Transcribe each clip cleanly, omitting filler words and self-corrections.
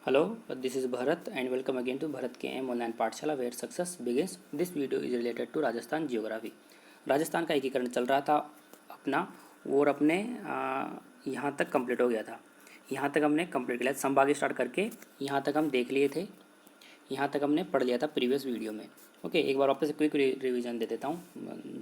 Hello, this is Bharat and welcome again to Bharat KM online पाठशाला where success begins. This video is related to Rajasthan geography. Rajasthan का एकीकरण चल रहा था अपना और अपने यहाँ तक कंप्लीट हो गया था। यहाँ तक हमने कंप्लीट किया, संभाग स्टार्ट करके यहाँ तक हम देख लिए थे, यहाँ तक हमने पढ़ लिया था प्रीवियस वीडियो में। ओके, एक बार वापस क्विक रिवीजन दे देता हूँ,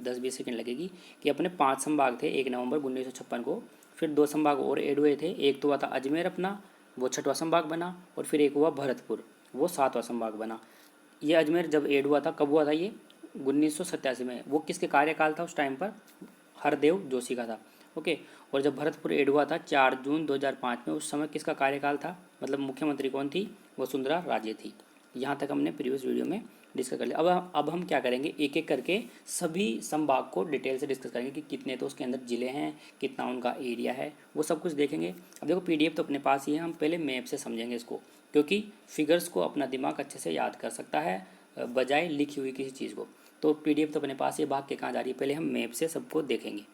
10-20 सेकंड लगेगी। कि अपने 5 संभाग थे 1 नवंबर 1956 को, फिर 2 संभाग और ऐड हुए थे। एक तो हुआ था अजमेर अपना, वो 6वां संभाग बना, और फिर एक हुआ भरतपुर, वो 7वां संभाग बना। ये अजमेर जब ऐड हुआ था, कब हुआ था ये? 1987 में। वो किसके कार्यकाल था उस टाइम पर? हरदेव जोशी का था। ओके, और जब भरतपुर ऐड हुआ था 4 जून 2005 में, उस समय किसका कार्यकाल था? मतलब मुख्यमंत्री कौन थी? वसुंधरा राजे थी। यहाँ तक हमने प्रीवियस वीडियो में डिस्कस कर लिया। अब हम क्या करेंगे, एक एक करके सभी संभाग को डिटेल से डिस्कस करेंगे कि कितने तो उसके अंदर ज़िले हैं, कितना उनका एरिया है, वो सब कुछ देखेंगे। अब देखो पीडीएफ तो अपने पास ही है, हम पहले मैप से समझेंगे इसको, क्योंकि फिगर्स को अपना दिमाग अच्छे से याद कर सकता है बजाय लिखी हुई किसी चीज़ को। तो पीडीएफ तो अपने पास ही, भाग के कहाँ जा रही है, पहले हम मैप से सबको देखेंगे।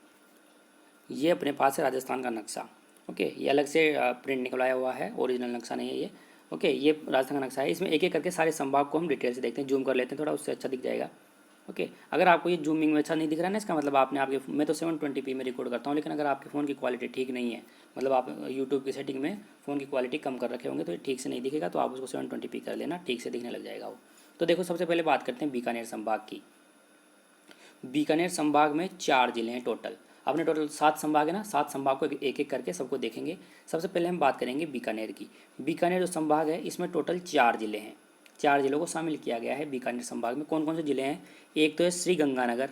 ये अपने पास है राजस्थान का नक्शा। ओके, ये अलग से प्रिंट निकलवाया हुआ है, ओरिजिनल नक्शा नहीं है ये। ओके, ये राजस्थान का नक्शा है। इसमें एक एक करके सारे संभाग को हम डिटेल से देखते हैं। जूम कर लेते हैं थोड़ा, उससे अच्छा दिख जाएगा। ओके, अगर आपको ये जूमिंग में अच्छा नहीं दिख रहा है ना, इसका मतलब आपने आपके, मैं तो 720p में रिकॉर्ड करता हूँ, लेकिन अगर आपके फ़ोन की क्वालिटी ठीक नहीं है, मतलब आप यूट्यूब की सेटिंग में फ़ोन की क्वालिटी कम कर रखे होंगे, तो ये ठीक से नहीं दिखेगा, तो आप उसको 720p कर लेना, ठीक से दिखने लग जाएगा वो। तो देखो, सबसे पहले बात करते हैं बीकानेर संभाग की। बीकानेर संभाग में 4 जिले हैं टोटल। अपने टोटल 7 संभाग है ना, 7 संभाग को एक एक करके सबको देखेंगे। सबसे पहले हम बात करेंगे बीकानेर की। बीकानेर जो संभाग है, इसमें टोटल 4 जिले हैं। 4 जिलों को शामिल किया गया है बीकानेर संभाग में। कौन कौन से जिले हैं? एक तो है श्रीगंगानगर,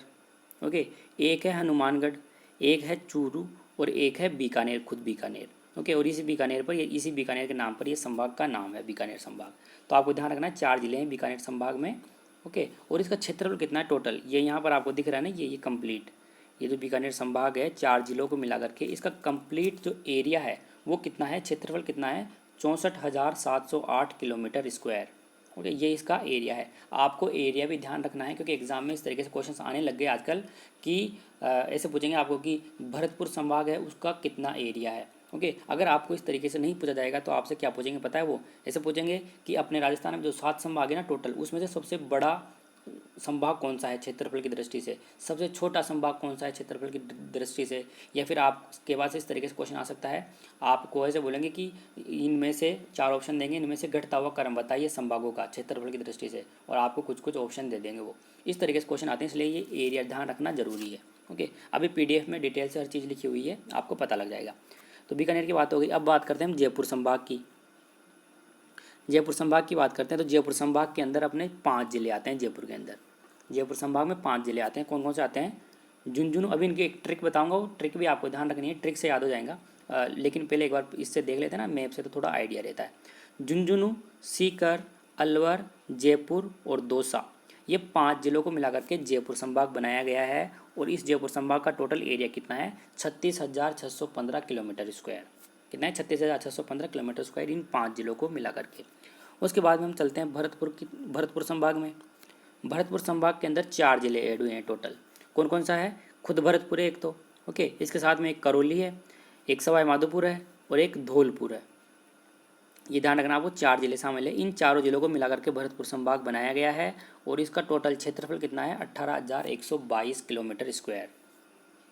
ओके, एक है हनुमानगढ़, एक है चूरू, और एक है बीकानेर, खुद बीकानेर। ओके, और इसी बीकानेर पर, इसी बीकानेर के नाम पर ये संभाग का नाम है, बीकानेर संभाग। तो आपको ध्यान रखना है 4 जिले हैं बीकानेर संभाग में। ओके, और इसका क्षेत्रफल कितना है टोटल, ये यहाँ पर आपको दिख रहा है ना, ये कंप्लीट, ये जो बीकानेर संभाग है 4 जिलों को मिला करके इसका कंप्लीट जो एरिया है वो कितना है, क्षेत्रफल कितना है? 64,708 किलोमीटर स्क्वायर। ओके, ये इसका एरिया है। आपको एरिया भी ध्यान रखना है, क्योंकि एग्जाम में इस तरीके से क्वेश्चंस आने लग गए आजकल कि ऐसे पूछेंगे आपको कि भरतपुर संभाग है उसका कितना एरिया है। ओके, अगर आपको इस तरीके से नहीं पूछा जाएगा तो आपसे क्या पूछेंगे पता है? वो ऐसे पूछेंगे कि अपने राजस्थान में जो 7 संभाग है ना टोटल, उसमें से सबसे बड़ा संभाग कौन सा है क्षेत्रफल की दृष्टि से, सबसे छोटा संभाग कौन सा है क्षेत्रफल की दृष्टि से। या फिर आपके पास इस तरीके से क्वेश्चन आ सकता है, आपको ऐसे बोलेंगे कि इनमें से 4 ऑप्शन देंगे, इनमें से घटता हुआ क्रम बताइए संभागों का क्षेत्रफल की दृष्टि से, और आपको कुछ कुछ ऑप्शन दे देंगे वो। इस तरीके से क्वेश्चन आते हैं, इसलिए ये एरिया ध्यान रखना जरूरी है। ओके, अभी पीडीएफ में डिटेल से हर चीज़ लिखी हुई है, आपको पता लग जाएगा। तो बीकानेर की बात हो गई। अब बात करते हैं हम जयपुर संभाग की। जयपुर संभाग की बात करते हैं तो जयपुर संभाग के अंदर अपने 5 जिले आते हैं। जयपुर के अंदर, जयपुर संभाग में 5 जिले आते हैं। कौन कौन से आते हैं? झुंझुनू, अभी इनकी एक ट्रिक बताऊंगा, वो ट्रिक भी आपको ध्यान रखनी है, ट्रिक से याद हो जाएगा। लेकिन पहले एक बार इससे देख लेते हैं ना, मैप से तो थोड़ा आइडिया रहता है। झुंझुनू, सीकर, अलवर, जयपुर और दौसा, ये 5 जिलों को मिला करके जयपुर संभाग बनाया गया है। और इस जयपुर संभाग का टोटल एरिया कितना है? 36,615 किलोमीटर स्क्वायर। कितना है? 36,615 किलोमीटर स्क्वायर, इन 5 जिलों को मिला करके। उसके बाद में हम चलते हैं भरतपुर संभाग में। भरतपुर संभाग के अंदर 4 जिले ऐड हुए हैं टोटल। कौन कौन सा है? खुद भरतपुर है एक तो, ओके, इसके साथ में एक करौली है, एक सवाई माधोपुर है, और एक धौलपुर है। ये ध्यान रखना, आपको 4 जिले शामिल है। इन चारों जिलों को मिलाकर के भरतपुर संभाग बनाया गया है, और इसका टोटल क्षेत्रफल कितना है? 18,122 किलोमीटर स्क्वायर।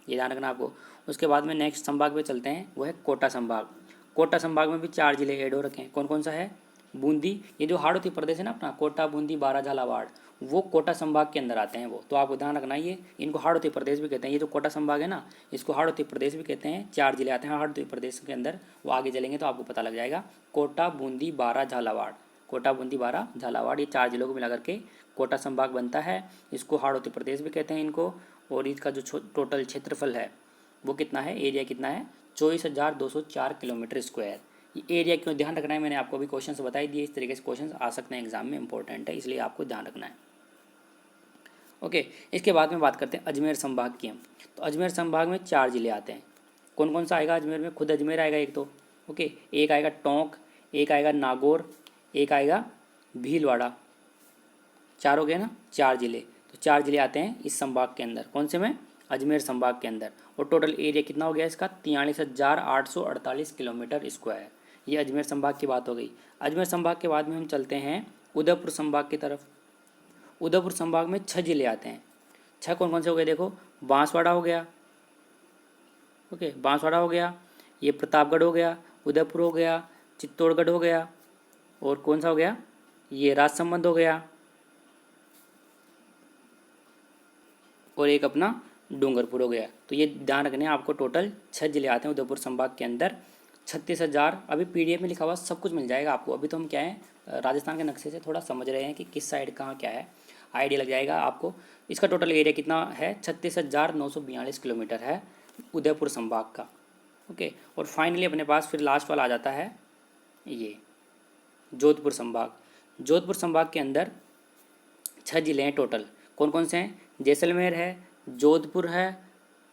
ये ध्यान रखना आपको। उसके बाद में नेक्स्ट संभाग पे चलते हैं, वो है कोटा संभाग। कोटा संभाग में भी 4 जिले ऐड हो रखे हैं। कौन कौन सा है? बूंदी, ये जो हाड़ौती प्रदेश है ना अपना, कोटा, बूंदी, बारा, झालावाड़, वो कोटा संभाग के अंदर आते हैं वो। तो आपको ध्यान रखना, ये इनको हाड़ौती प्रदेश भी कहते हैं। ये जो कोटा संभाग है ना, इसको हाड़ौती प्रदेश भी कहते हैं। 4 जिले आते हैं हाड़ौती प्रदेश के अंदर, वो आगे चलेंगे तो आपको पता लग जाएगा। कोटा, बूंदी, बारा, झालावाड़, कोटा, बूंदी, बारा, झालावाड़, ये 4 जिलों को मिला करके कोटा संभाग बनता है। इसको हाड़ौती प्रदेश भी कहते हैं इनको। और इसका जो टोटल क्षेत्रफल है वो कितना है, एरिया कितना है? 24,204 किलोमीटर स्क्वायर। ये एरिया क्यों ध्यान रखना है, मैंने आपको अभी क्वेश्चन बताई दिए। इस तरीके से क्वेश्चन आ सकते हैं एग्जाम में, इंपॉर्टेंट है, इसलिए आपको ध्यान रखना है। ओके, इसके बाद में बात करते हैं अजमेर संभाग की हम। तो अजमेर संभाग में 4 जिले आते हैं। कौन कौन सा आएगा अजमेर में? खुद अजमेर आएगा एक तो, ओके, एक आएगा टोंक, एक आएगा नागौर, एक आएगा भीलवाड़ा। 4 हो गए ना, 4 जिले। तो 4 जिले आते हैं इस संभाग के अंदर। कौन से में? अजमेर संभाग के अंदर। और टोटल एरिया कितना हो गया इसका? 43,848 किलोमीटर स्क्वायर। ये अजमेर संभाग की बात हो गई। अजमेर संभाग के बाद में हम चलते हैं उदयपुर संभाग की तरफ। उदयपुर संभाग में 6 जिले आते हैं। 6 कौन कौन से हो गए देखो, बांसवाड़ा हो गया, ओके, बांसवाड़ा हो गया, ये प्रतापगढ़ हो गया, उदयपुर हो गया, चित्तौड़गढ़ हो गया, और कौन सा हो गया, ये राजसमंद हो गया, और एक अपना डूंगरपुर हो गया। तो ये ध्यान रखने आपको टोटल 6 जिले आते हैं उदयपुर संभाग के अंदर। 36,000 अभी पीडीएफ में लिखा हुआ सब कुछ मिल जाएगा आपको। अभी तो हम क्या है राजस्थान के नक्शे से थोड़ा समझ रहे हैं कि किस साइड कहाँ क्या है, आइडिया लग जाएगा आपको। इसका टोटल एरिया कितना है, 36,942 किलोमीटर है उदयपुर संभाग का, ओके। और फाइनली अपने पास फिर लास्ट वाला आ जाता है ये जोधपुर संभाग। जोधपुर संभाग के अंदर 6 जिले हैं टोटल। कौन कौन से हैं, जैसलमेर है, जोधपुर है,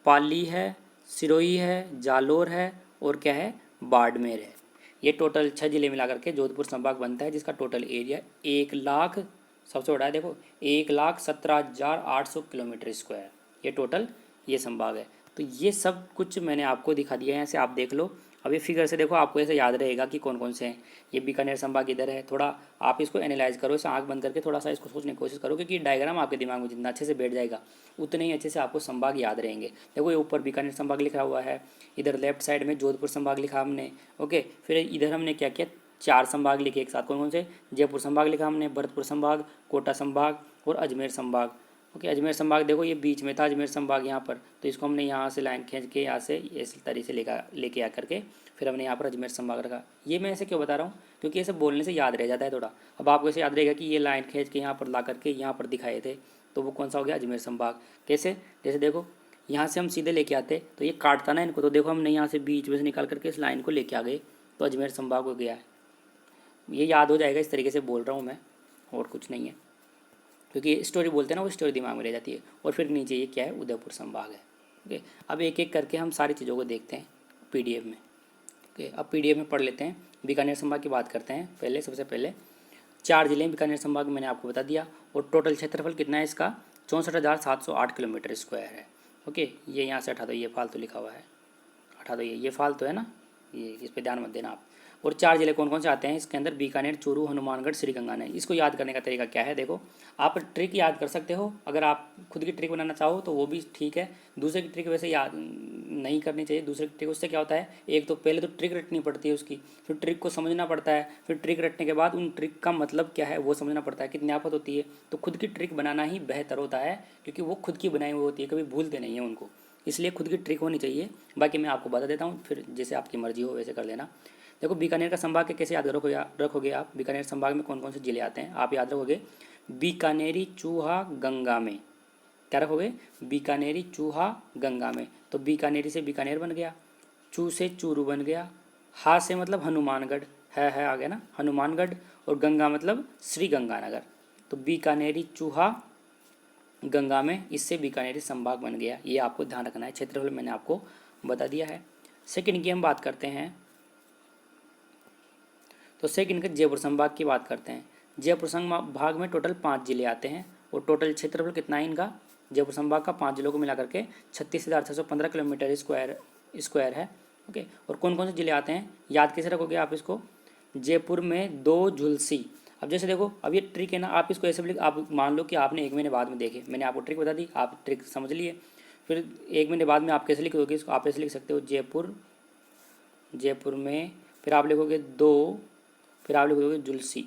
पाली है, सिरोही है, जालोर है, और क्या है, बाड़मेर है। ये टोटल 6 जिले मिला करके जोधपुर संभाग बनता है, जिसका टोटल एरिया 1,00,000 सबसे बड़ा है देखो, 1,17,800 किलोमीटर स्क्वायर ये टोटल ये संभाग है। तो ये सब कुछ मैंने आपको दिखा दिया है, ऐसे आप देख लो। अब ये फिगर से देखो आपको ऐसे याद रहेगा कि कौन कौन से हैं। ये बीकानेर संभाग इधर है, थोड़ा आप इसको एनालाइज करो, इसे आंख बंद करके थोड़ा सा इसको सोचने की कोशिश करो, क्योंकि डायग्राम आपके दिमाग में जितना अच्छे से बैठ जाएगा उतने ही अच्छे से आपको संभाग याद रहेंगे। देखो ये ऊपर बीकानेर संभाग लिखा हुआ है, इधर लेफ्ट साइड में जोधपुर संभाग लिखा हमने, ओके। फिर इधर हमने क्या किया, 4 संभाग लिखे एक साथ, कौन कौन से, जयपुर संभाग लिखा हमने, भरतपुर संभाग, कोटा संभाग और अजमेर संभाग, ओके। अजमेर संभाग देखो ये बीच में था अजमेर संभाग यहाँ पर, तो इसको हमने यहाँ से लाइन खींच के यहाँ से इस तरीके से लेके आ करके फिर हमने यहाँ पर अजमेर संभाग रखा। ये मैं ऐसे क्यों बता रहा हूँ, क्योंकि ऐसे बोलने से याद रह जाता है थोड़ा। अब आपको ऐसे याद रहेगा कि ये लाइन खींच के यहाँ पर ला करके यहाँ पर दिखाए थे, तो वो कौन सा हो गया, अजमेर संभाग। कैसे, जैसे देखो यहाँ से हम सीधे लेके आते तो ये काटता ना इनको, तो देखो हमने यहाँ से बीच में से निकाल करके इस लाइन को लेके आ गए, तो अजमेर संभाग हो गया है। ये याद हो जाएगा, इस तरीके से बोल रहा हूँ मैं, और कुछ नहीं है, क्योंकि स्टोरी बोलते हैं ना वो स्टोरी दिमाग में रह जाती है। और फिर नीचे ये क्या है, उदयपुर संभाग है, ओके। अब एक एक करके हम सारी चीज़ों को देखते हैं पीडीएफ में, ओके। अब पीडीएफ में पढ़ लेते हैं। बीकानेर संभाग की बात करते हैं पहले। सबसे पहले 4 जिले बीकानेर संभाग मैंने आपको बता दिया, और टोटल क्षेत्रफल कितना है इसका, 64,708 किलोमीटर स्क्वायर है, ओके। ये यहाँ से हटा दो, ये फालतू लिखा हुआ है, हटा दो, ये फालतू है ना, ये इस पर ध्यान मत देना आप। और 4 जिले कौन कौन से आते हैं इसके अंदर, बीकानेर, चूरू, हनुमानगढ़, श्रीगंगानगर। इसको याद करने का तरीका क्या है, देखो आप ट्रिक याद कर सकते हो, अगर आप खुद की ट्रिक बनाना चाहो तो वो भी ठीक है। दूसरे की ट्रिक वैसे याद नहीं करनी चाहिए। दूसरे की ट्रिक, उससे क्या होता है, एक तो पहले तो ट्रिक रटनी पड़ती है उसकी, फिर ट्रिक को समझना पड़ता है, फिर ट्रिक रटने के बाद उन ट्रिक का मतलब क्या है वो समझना पड़ता है, कितनी आफत होती है। तो खुद की ट्रिक बनाना ही बेहतर होता है, क्योंकि वो खुद की बनाई हुई होती है, कभी भूलते नहीं हैं उनको, इसलिए खुद की ट्रिक होनी चाहिए। बाकी मैं आपको बता देता हूँ, फिर जैसे आपकी मर्जी हो वैसे कर लेना। देखो बीकानेर का संभाग के कैसे याद रखोगे आप, बीकानेर संभाग में कौन कौन से जिले आते हैं आप याद रखोगे, बीकानेरी, चूहा, गंगा में। क्या रखोगे, बीकानेरी, चूहा, गंगा में। तो बीकानेरी से बीकानेर बन गया, चू से चूरू बन गया, हा से मतलब हनुमानगढ़, है आ गया ना हनुमानगढ़, और गंगा मतलब श्री गंगानगर। तो बीकानेरी, चूहा, गंगा में, इससे बीकानेरी संभाग बन गया। ये आपको ध्यान रखना है। क्षेत्रफल मैंने आपको बता दिया है। सेकंड की हम बात करते हैं, तो सेकंड के जयपुर संभाग की बात करते हैं। जयपुर संभाग में टोटल 5 जिले आते हैं, और टोटल क्षेत्रफल कितना है इनका, जयपुर संभाग का 5 जिलों को मिला करके 36,615 किलोमीटर स्क्वायर है, ओके। और कौन कौन से जिले आते हैं याद कैसे रखोगे आप इसको, जयपुर में 2 झुलसी। अब जैसे देखो, अब ये ट्रिक है ना, आप इसको ऐसे भी, आप मान लो कि आपने 1 महीने बाद में देखे, मैंने आपको ट्रिक बता दी, आप ट्रिक समझ लिए, फिर 1 महीने बाद में आप कैसे लिखोगे इसको, आप ऐसे लिख सकते हो, जयपुर में, फिर आप लिखोगे 2, फिर आप लिखोगे जुलसी,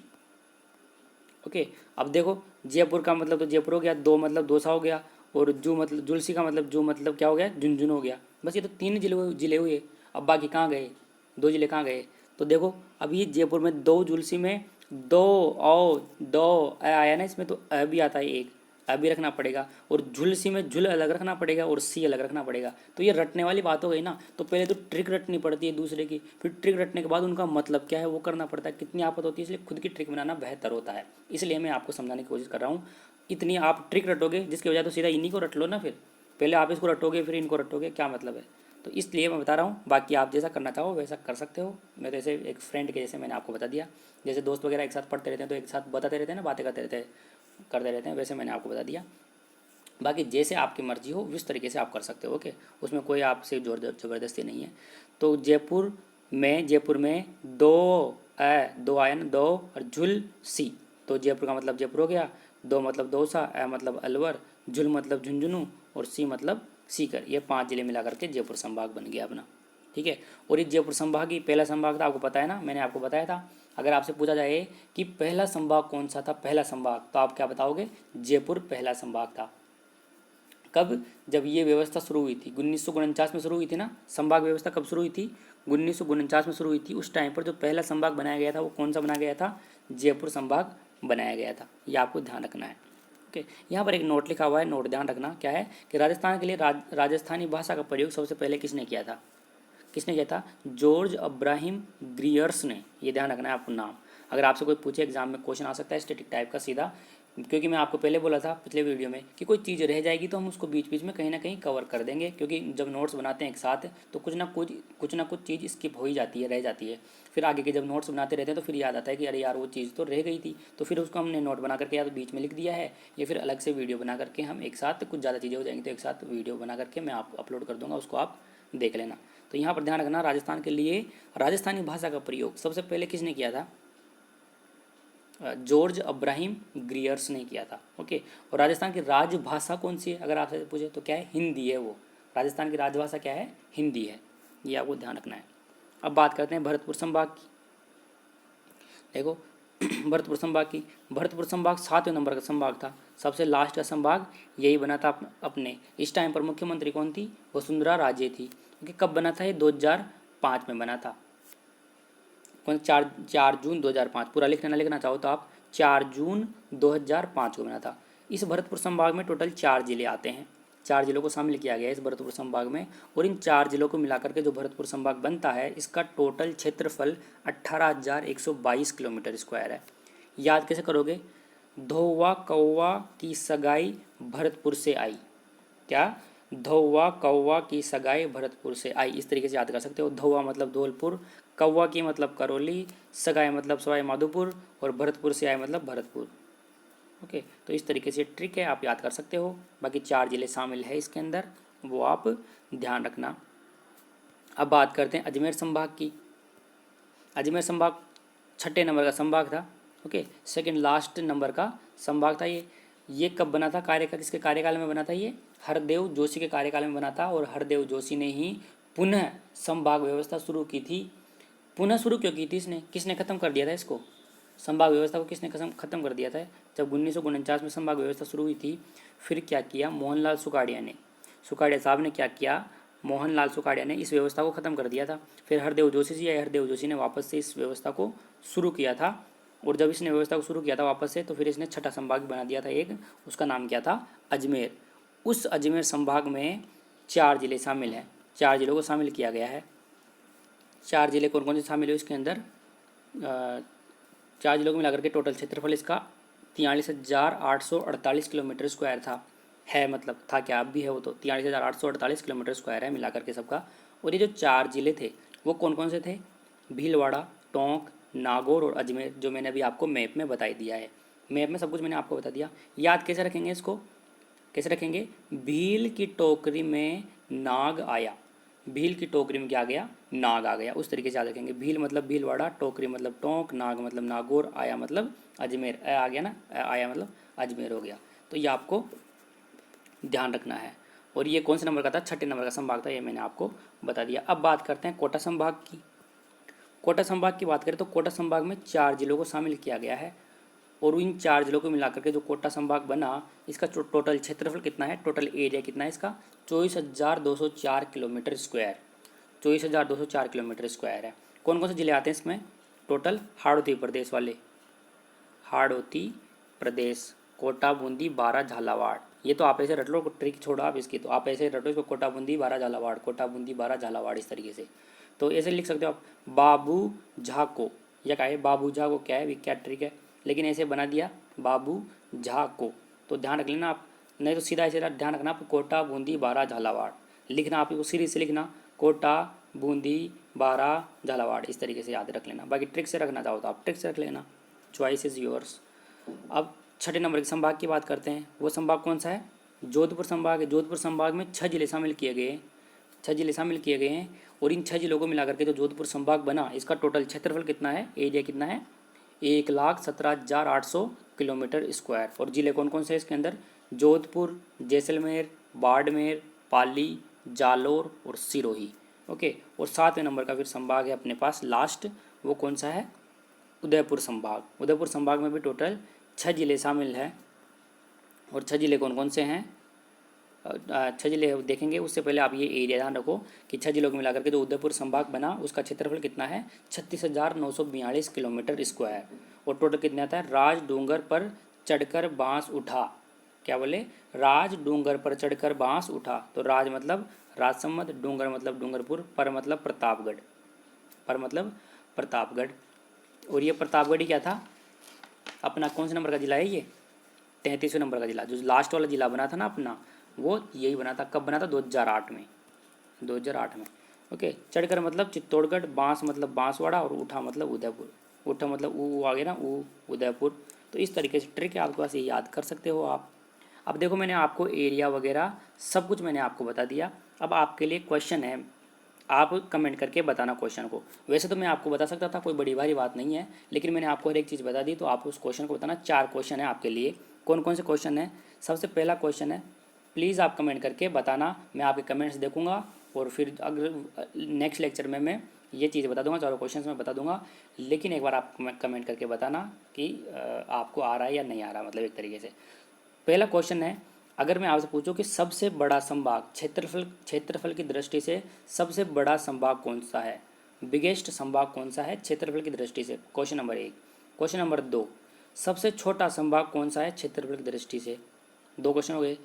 ओके। अब देखो जयपुर का मतलब तो जयपुर हो गया, 2 मतलब दोसा हो गया, और जू मतलब जुलसी का मतलब जू मतलब क्या हो गया, झुंझुनू हो गया। बस ये तो 3 जिले हुए। अब बाकी कहाँ गए, 2 जिले कहाँ गए, तो देखो अब ये जयपुर में 2 जुलसी में 2 आया ना, इसमें तो अ भी आता है, एक अ भी रखना पड़ेगा, और झुलसी में झुल अलग रखना पड़ेगा और सी अलग रखना पड़ेगा। तो ये रटने वाली बात हो गई ना। तो पहले तो ट्रिक रटनी पड़ती है दूसरे की, फिर ट्रिक रटने के बाद उनका मतलब क्या है वो करना पड़ता है, कितनी आफत होती है। इसलिए खुद की ट्रिक बनाना बेहतर होता है, इसलिए मैं आपको समझाने की कोशिश कर रहा हूँ। इतनी आप ट्रिक रटोगे जिसकी वजह तो सीधा इन्हीं को रट लो ना, फिर पहले आप इसको रटोगे फिर इनको रटोगे, क्या मतलब है। तो इसलिए मैं बता रहा हूँ, बाकी आप जैसा करना चाहो वैसा कर सकते हो। मैं तो ऐसे एक फ्रेंड के जैसे मैंने आपको बता दिया, जैसे दोस्त वगैरह एक साथ पढ़ते रहते हैं तो एक साथ बताते रहते हैं ना, बातें करते रहते हैं, वैसे मैंने आपको बता दिया। बाकी जैसे आपकी मर्जी हो उस तरीके से आप कर सकते हो, ओके। उसमें कोई आपसे जोर ज़बरदस्ती नहीं है। तो जयपुर में जयपुर में दो आया ना, दो और झुल सी, तो जयपुर का मतलब जयपुर हो गया, दो मतलब दौसा, मतलब अलवर, झुल मतलब झुंझुनू और सी मतलब सीकर। ये 5 जिले मिला करके जयपुर संभाग बन गया अपना। ठीक है, और इस जयपुर संभाग की पहला संभाग था, आपको पता है ना, मैंने आपको बताया था। अगर आपसे पूछा जाए कि पहला संभाग कौन सा था, पहला संभाग, तो आप क्या बताओगे, जयपुर पहला संभाग था। कब, जब ये व्यवस्था शुरू हुई थी 1949 में शुरू हुई थी ना, संभाग व्यवस्था कब शुरू हुई थी, 1949 में शुरू हुई थी। उस टाइम पर जो पहला संभाग बनाया गया था वो कौन सा बनाया गया था, जयपुर संभाग बनाया गया था। ये आपको ध्यान रखना है। ओके, यहाँ पर एक नोट लिखा हुआ है, नोट ध्यान रखना क्या है कि राजस्थान के लिए राजस्थानी भाषा का प्रयोग सबसे पहले किसने किया था, किसने किया था, जॉर्ज अब्राहिम ग्रियर्स ने। ये ध्यान रखना है आपको नाम। अगर आपसे कोई पूछे एग्जाम में, क्वेश्चन आ सकता है स्टैटिक टाइप का सीधा, क्योंकि मैं आपको पहले बोला था पिछले वीडियो में कि कोई चीज़ रह जाएगी तो हम उसको बीच बीच में कहीं ना कहीं कवर कर देंगे, क्योंकि जब नोट्स बनाते हैं एक साथ तो कुछ ना कुछ चीज़ स्किप हो ही जाती है, रह जाती है। फिर आगे के जब नोट्स बनाते रहते हैं तो फिर याद आता है कि अरे यार वो चीज़ तो रह गई थी, तो फिर उसको हमने नोट बना करके या तो बीच में लिख दिया है, या फिर अलग से वीडियो बना करके हम एक साथ, कुछ ज़्यादा चीज़ें हो जाएंगी तो एक साथ वीडियो बना करके मैं आपको अपलोड कर दूँगा, उसको आप देख लेना। तो यहाँ पर ध्यान रखना, राजस्थान के लिए राजस्थानी भाषा का प्रयोग सबसे पहले किसने किया था, जॉर्ज अब्राहिम ग्रियर्स ने किया था। ओके, और राजस्थान की राजभाषा कौन सी है, अगर आपसे पूछे तो क्या है, हिंदी है। वो राजस्थान की राजभाषा क्या है, हिंदी है। ये आपको ध्यान रखना है। अब बात करते हैं भरतपुर संभाग की। देखो भरतपुर संभाग की, भरतपुर संभाग 7वें नंबर का संभाग था, सबसे लास्ट का संभाग यही बना था अपने। इस टाइम पर मुख्यमंत्री कौन थी, वसुंधरा राजे थी। क्योंकि कब बना था ये, 2005 में बना था। कौन, 4 जून 2005, पूरा लिखना लिखना चाहो तो आप 4 जून 2005 को बना था। इस भरतपुर संभाग में टोटल 4 जिले आते हैं, 4 जिलों को शामिल किया गया है इस भरतपुर संभाग में। और इन 4 जिलों को मिलाकर के जो भरतपुर संभाग बनता है, इसका टोटल क्षेत्रफल 18,122 किलोमीटर स्क्वायर है। याद कैसे करोगे, धोवा कौवा की सगाई भरतपुर से आई, क्या, धौवा कौवा की सगाई भरतपुर से आई, इस तरीके से याद कर सकते हो। धौवा मतलब धौलपुर, कौवा की मतलब करौली, सगाई मतलब सवाई माधोपुर, और भरतपुर से आए मतलब भरतपुर। ओके, तो इस तरीके से ट्रिक है, आप याद कर सकते हो। बाकी 4 जिले शामिल है इसके अंदर, वो आप ध्यान रखना। अब बात करते हैं अजमेर संभाग की। अजमेर संभाग 6ठे नंबर का संभाग था। ओके, सेकंड लास्ट नंबर का संभाग था ये कब बना था, किसके कार्यकाल में बना था, ये हरदेव जोशी के कार्यकाल में बना था। और हरदेव जोशी ने ही पुनः संभाग व्यवस्था शुरू की थी। पुनः शुरू क्यों की थी इसने, किसने खत्म कर दिया था इसको, संभाग व्यवस्था को किसने खत्म कर दिया था, जब 1949 में संभाग व्यवस्था शुरू हुई थी। फिर क्या किया मोहनलाल सुखाड़िया ने, सुखाड़िया साहब ने क्या किया, मोहनलाल सुखाड़िया ने इस व्यवस्था को ख़त्म कर दिया था। फिर हरदेव जोशी जी आए, हरदेव जोशी ने वापस से इस व्यवस्था को शुरू किया था। और जब इसने व्यवस्था को शुरू किया था वापस से, तो फिर इसने 6ठा संभाग बना दिया था एक, उसका नाम क्या था, अजमेर। उस अजमेर संभाग में 4 जिले शामिल हैं, 4 जिलों को शामिल किया गया है। 4 जिले कौन कौन से शामिल हुए इसके अंदर, 4 जिलों को मिलाकर के टोटल क्षेत्रफल इसका 43,848 किलोमीटर स्क्वायर था, है मतलब था क्या, अब भी है वो, तो 43,848 किलोमीटर स्क्वायर है मिलाकर के सबका। और ये जो 4 जिले थे वो कौन कौन से थे, भीलवाड़ा, टोंक, नागौर और अजमेर, जो मैंने अभी आपको मैप में बता दिया है। मैप में सब कुछ मैंने आपको बता दिया। याद कैसे रखेंगे इसको, कैसे रखेंगे, भील की टोकरी में नाग आया, भील की टोकरी में क्या आ गया, नाग आ गया, उस तरीके से याद रखेंगे। भील मतलब भीलवाड़ा, टोकरी मतलब टोंक, नाग मतलब नागौर, आया मतलब अजमेर, आ गया ना, आया मतलब अजमेर हो गया। तो ये आपको ध्यान रखना है। और ये कौन से नंबर का था, 6ठे नंबर का संभाग था, ये मैंने आपको बता दिया। अब बात करते हैं कोटा संभाग की। कोटा संभाग की बात करें तो कोटा संभाग में 4 जिलों को शामिल किया गया है। और इन 4 जिलों को मिलाकर के जो कोटा संभाग बना, इसका टोटल क्षेत्रफल कितना है, टोटल एरिया कितना है इसका, 24,204 किलोमीटर स्क्वायर, 24,204 किलोमीटर स्क्वायर है। कौन कौन से जिले आते हैं इसमें, टोटल हाड़ौती प्रदेश वाले, हाड़ौती प्रदेश, कोटा, बूंदी, बारा, झालावाड़। ये तो आप ऐसे रट लो, ट्रिक छोड़ो आप इसकी, तो आप ऐसे रटो इसको, कोटा, बूंदी, बारा, झालावाड़, कोटा, बूंदी, बारा, झालावाड़, इस तरीके से। तो ऐसे लिख सकते हो आप, बाबू झा को, यह क्या है, बाबू झा को क्या है, क्या ट्रिक है, लेकिन ऐसे बना दिया बाबू झा को, तो ध्यान रख लेना आप। नहीं तो सीधा ऐसे ध्यान रखना आप, कोटा, बूंदी, बारा, झालावाड़ लिखना, आप इसको सीरीज से लिखना, कोटा, बूंदी, बारा, झालावाड़, इस तरीके से याद रख लेना। बाकी ट्रिक से रखना चाहो तो आप ट्रिक से रख लेना, चॉइस इज़ योर्स। अब 6ठे नंबर के संभाग की बात करते हैं। वो संभाग कौन सा है, जोधपुर संभाग है। जोधपुर संभाग में 6 जिले शामिल किए गए। 6 जिले शामिल किए गए हैं और इन 6 जिलों को मिलाकर के जो जोधपुर संभाग बना, इसका टोटल क्षेत्रफल कितना है, एरिया कितना है, 1,17,800 किलोमीटर स्क्वायर। और जिले कौन कौन से हैं इसके अंदर, जोधपुर, जैसलमेर, बाड़मेर, पाली, जालोर और सिरोही। ओके, और 7वें नंबर का फिर संभाग है अपने पास लास्ट, वो कौन सा है, उदयपुर संभाग। उदयपुर संभाग में भी टोटल 6 जिले शामिल हैं। और 6 जिले कौन कौन से हैं, 6 जिले देखेंगे उससे पहले आप ये एरिया ध्यान रखो कि 6 जिलों को मिलाकर के जो उदयपुर संभाग बना उसका क्षेत्रफल कितना है, 36,942 किलोमीटर स्क्वायर। और टोटल कितना आता है, राज डूंगर पर चढ़कर बांस उठा, क्या बोले, राज डूंगर पर चढ़कर बांस उठा। तो राज मतलब राजसमंद, डूंगर मतलब डूंगरपुर, पर मतलब प्रतापगढ़, पर मतलब प्रतापगढ़। और ये प्रतापगढ़ ही क्या था, अपना कौन से नंबर का जिला है ये, 33वें नंबर का जिला। जो लास्ट वाला जिला बना था ना अपना, वो यही बना था। कब बना था, 2008 में, 2008 में। ओके, चढ़कर मतलब चित्तौड़गढ़, बांस मतलब बांसवाड़ा और उठा मतलब उदयपुर। उठा मतलब ऊ आ गया ना, ऊ उदयपुर। तो इस तरीके से ट्रिक है आपके पास, ये याद कर सकते हो आप। अब देखो मैंने आपको एरिया वगैरह सब कुछ मैंने आपको बता दिया। अब आपके लिए क्वेश्चन है, आप कमेंट करके बताना क्वेश्चन को। वैसे तो मैं आपको बता सकता था, कोई बड़ी भारी बात नहीं है, लेकिन मैंने आपको हर एक चीज़ बता दी, तो आप उस क्वेश्चन को बताना। 4 क्वेश्चन है आपके लिए। कौन कौन से क्वेश्चन है, सबसे पहला क्वेश्चन है, प्लीज़ आप कमेंट करके बताना, मैं आपके कमेंट्स देखूंगा और फिर अगर नेक्स्ट लेक्चर में मैं ये चीज़ बता दूंगा, चारों क्वेश्चंस मैं बता दूंगा। लेकिन एक बार आप कमेंट करके बताना कि आपको आ रहा है या नहीं आ रहा, मतलब एक तरीके से। पहला क्वेश्चन है, अगर मैं आपसे पूछूं कि सबसे बड़ा संभाग क्षेत्रफल की दृष्टि से सबसे बड़ा संभाग कौन सा है, बिगेस्ट संभाग कौन सा है क्षेत्रफल की दृष्टि से, क्वेश्चन नंबर 1। क्वेश्चन नंबर 2, सबसे छोटा संभाग कौन सा है क्षेत्रफल की दृष्टि से। 2 क्वेश्चन हो गए।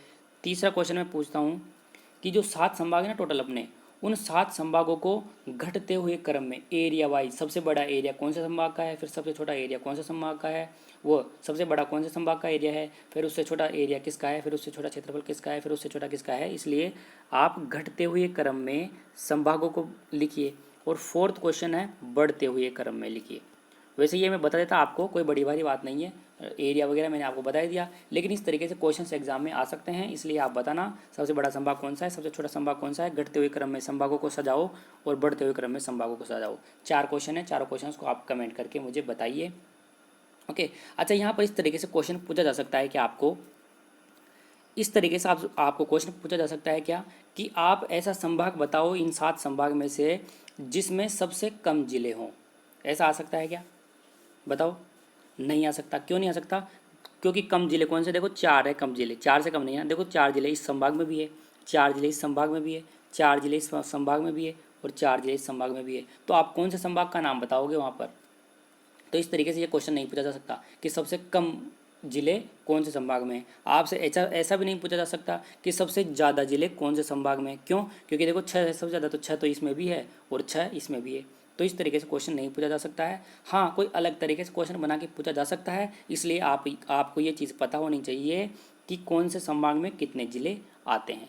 तीसरा क्वेश्चन मैं पूछता हूँ कि जो 7 संभाग है ना टोटल अपने, उन 7 संभागों को घटते हुए क्रम में एरिया वाइज सबसे बड़ा एरिया कौन से संभाग का है, फिर सबसे छोटा एरिया कौन से संभाग का है, वो सबसे बड़ा कौन से संभाग का एरिया है, फिर उससे छोटा एरिया किसका है, फिर उससे छोटा क्षेत्रफल किसका है, फिर उससे छोटा किसका है। इसलिए आप घटते हुए क्रम में संभागों को लिखिए। और 4th क्वेश्चन है, बढ़ते हुए क्रम में लिखिए। वैसे ये मैं बता देता आपको, कोई बड़ी भारी बात नहीं है, एरिया वगैरह मैंने आपको बता ही दिया, लेकिन इस तरीके से क्वेश्चन एग्जाम में आ सकते हैं। इसलिए आप बताना सबसे बड़ा संभाग कौन सा है, सबसे छोटा संभाग कौन सा है, घटते हुए क्रम में संभागों को सजाओ और बढ़ते हुए क्रम में संभागों को सजाओ। 4 क्वेश्चन है, चारों क्वेश्चन को आप कमेंट करके मुझे बताइए। ओके, अच्छा यहाँ पर इस तरीके से क्वेश्चन पूछा जा सकता है कि आपको इस तरीके से आपको क्वेश्चन पूछा जा सकता है क्या, कि आप ऐसा संभाग बताओ इन 7 संभाग में से जिसमें सबसे कम जिले हों। ऐसा आ सकता है क्या, बताओ। नहीं आ सकता। क्यों नहीं आ सकता, क्योंकि कम जिले कौन से, देखो 4 है कम जिले, 4 से कम नहीं है। देखो 4 जिले इस संभाग में भी है, 4 जिले इस संभाग में भी है, 4 जिले इस संभाग में भी है और 4 जिले इस संभाग में भी है। तो आप कौन से संभाग का नाम बताओगे वहाँ पर। तो इस तरीके से ये क्वेश्चन नहीं पूछा जा सकता कि सबसे कम जिले कौन से संभाग में। आपसे ऐसा भी नहीं पूछा जा सकता कि सबसे ज़्यादा जिले कौन से संभाग में। क्यों, क्योंकि देखो 6 है सबसे ज़्यादा, तो 6 तो इसमें भी है और 6 इसमें भी है। तो इस तरीके से क्वेश्चन नहीं पूछा जा सकता है। हाँ, कोई अलग तरीके से क्वेश्चन बना के पूछा जा सकता है। इसलिए आपको ये चीज़ पता होनी चाहिए कि कौन से संभाग में कितने जिले आते हैं।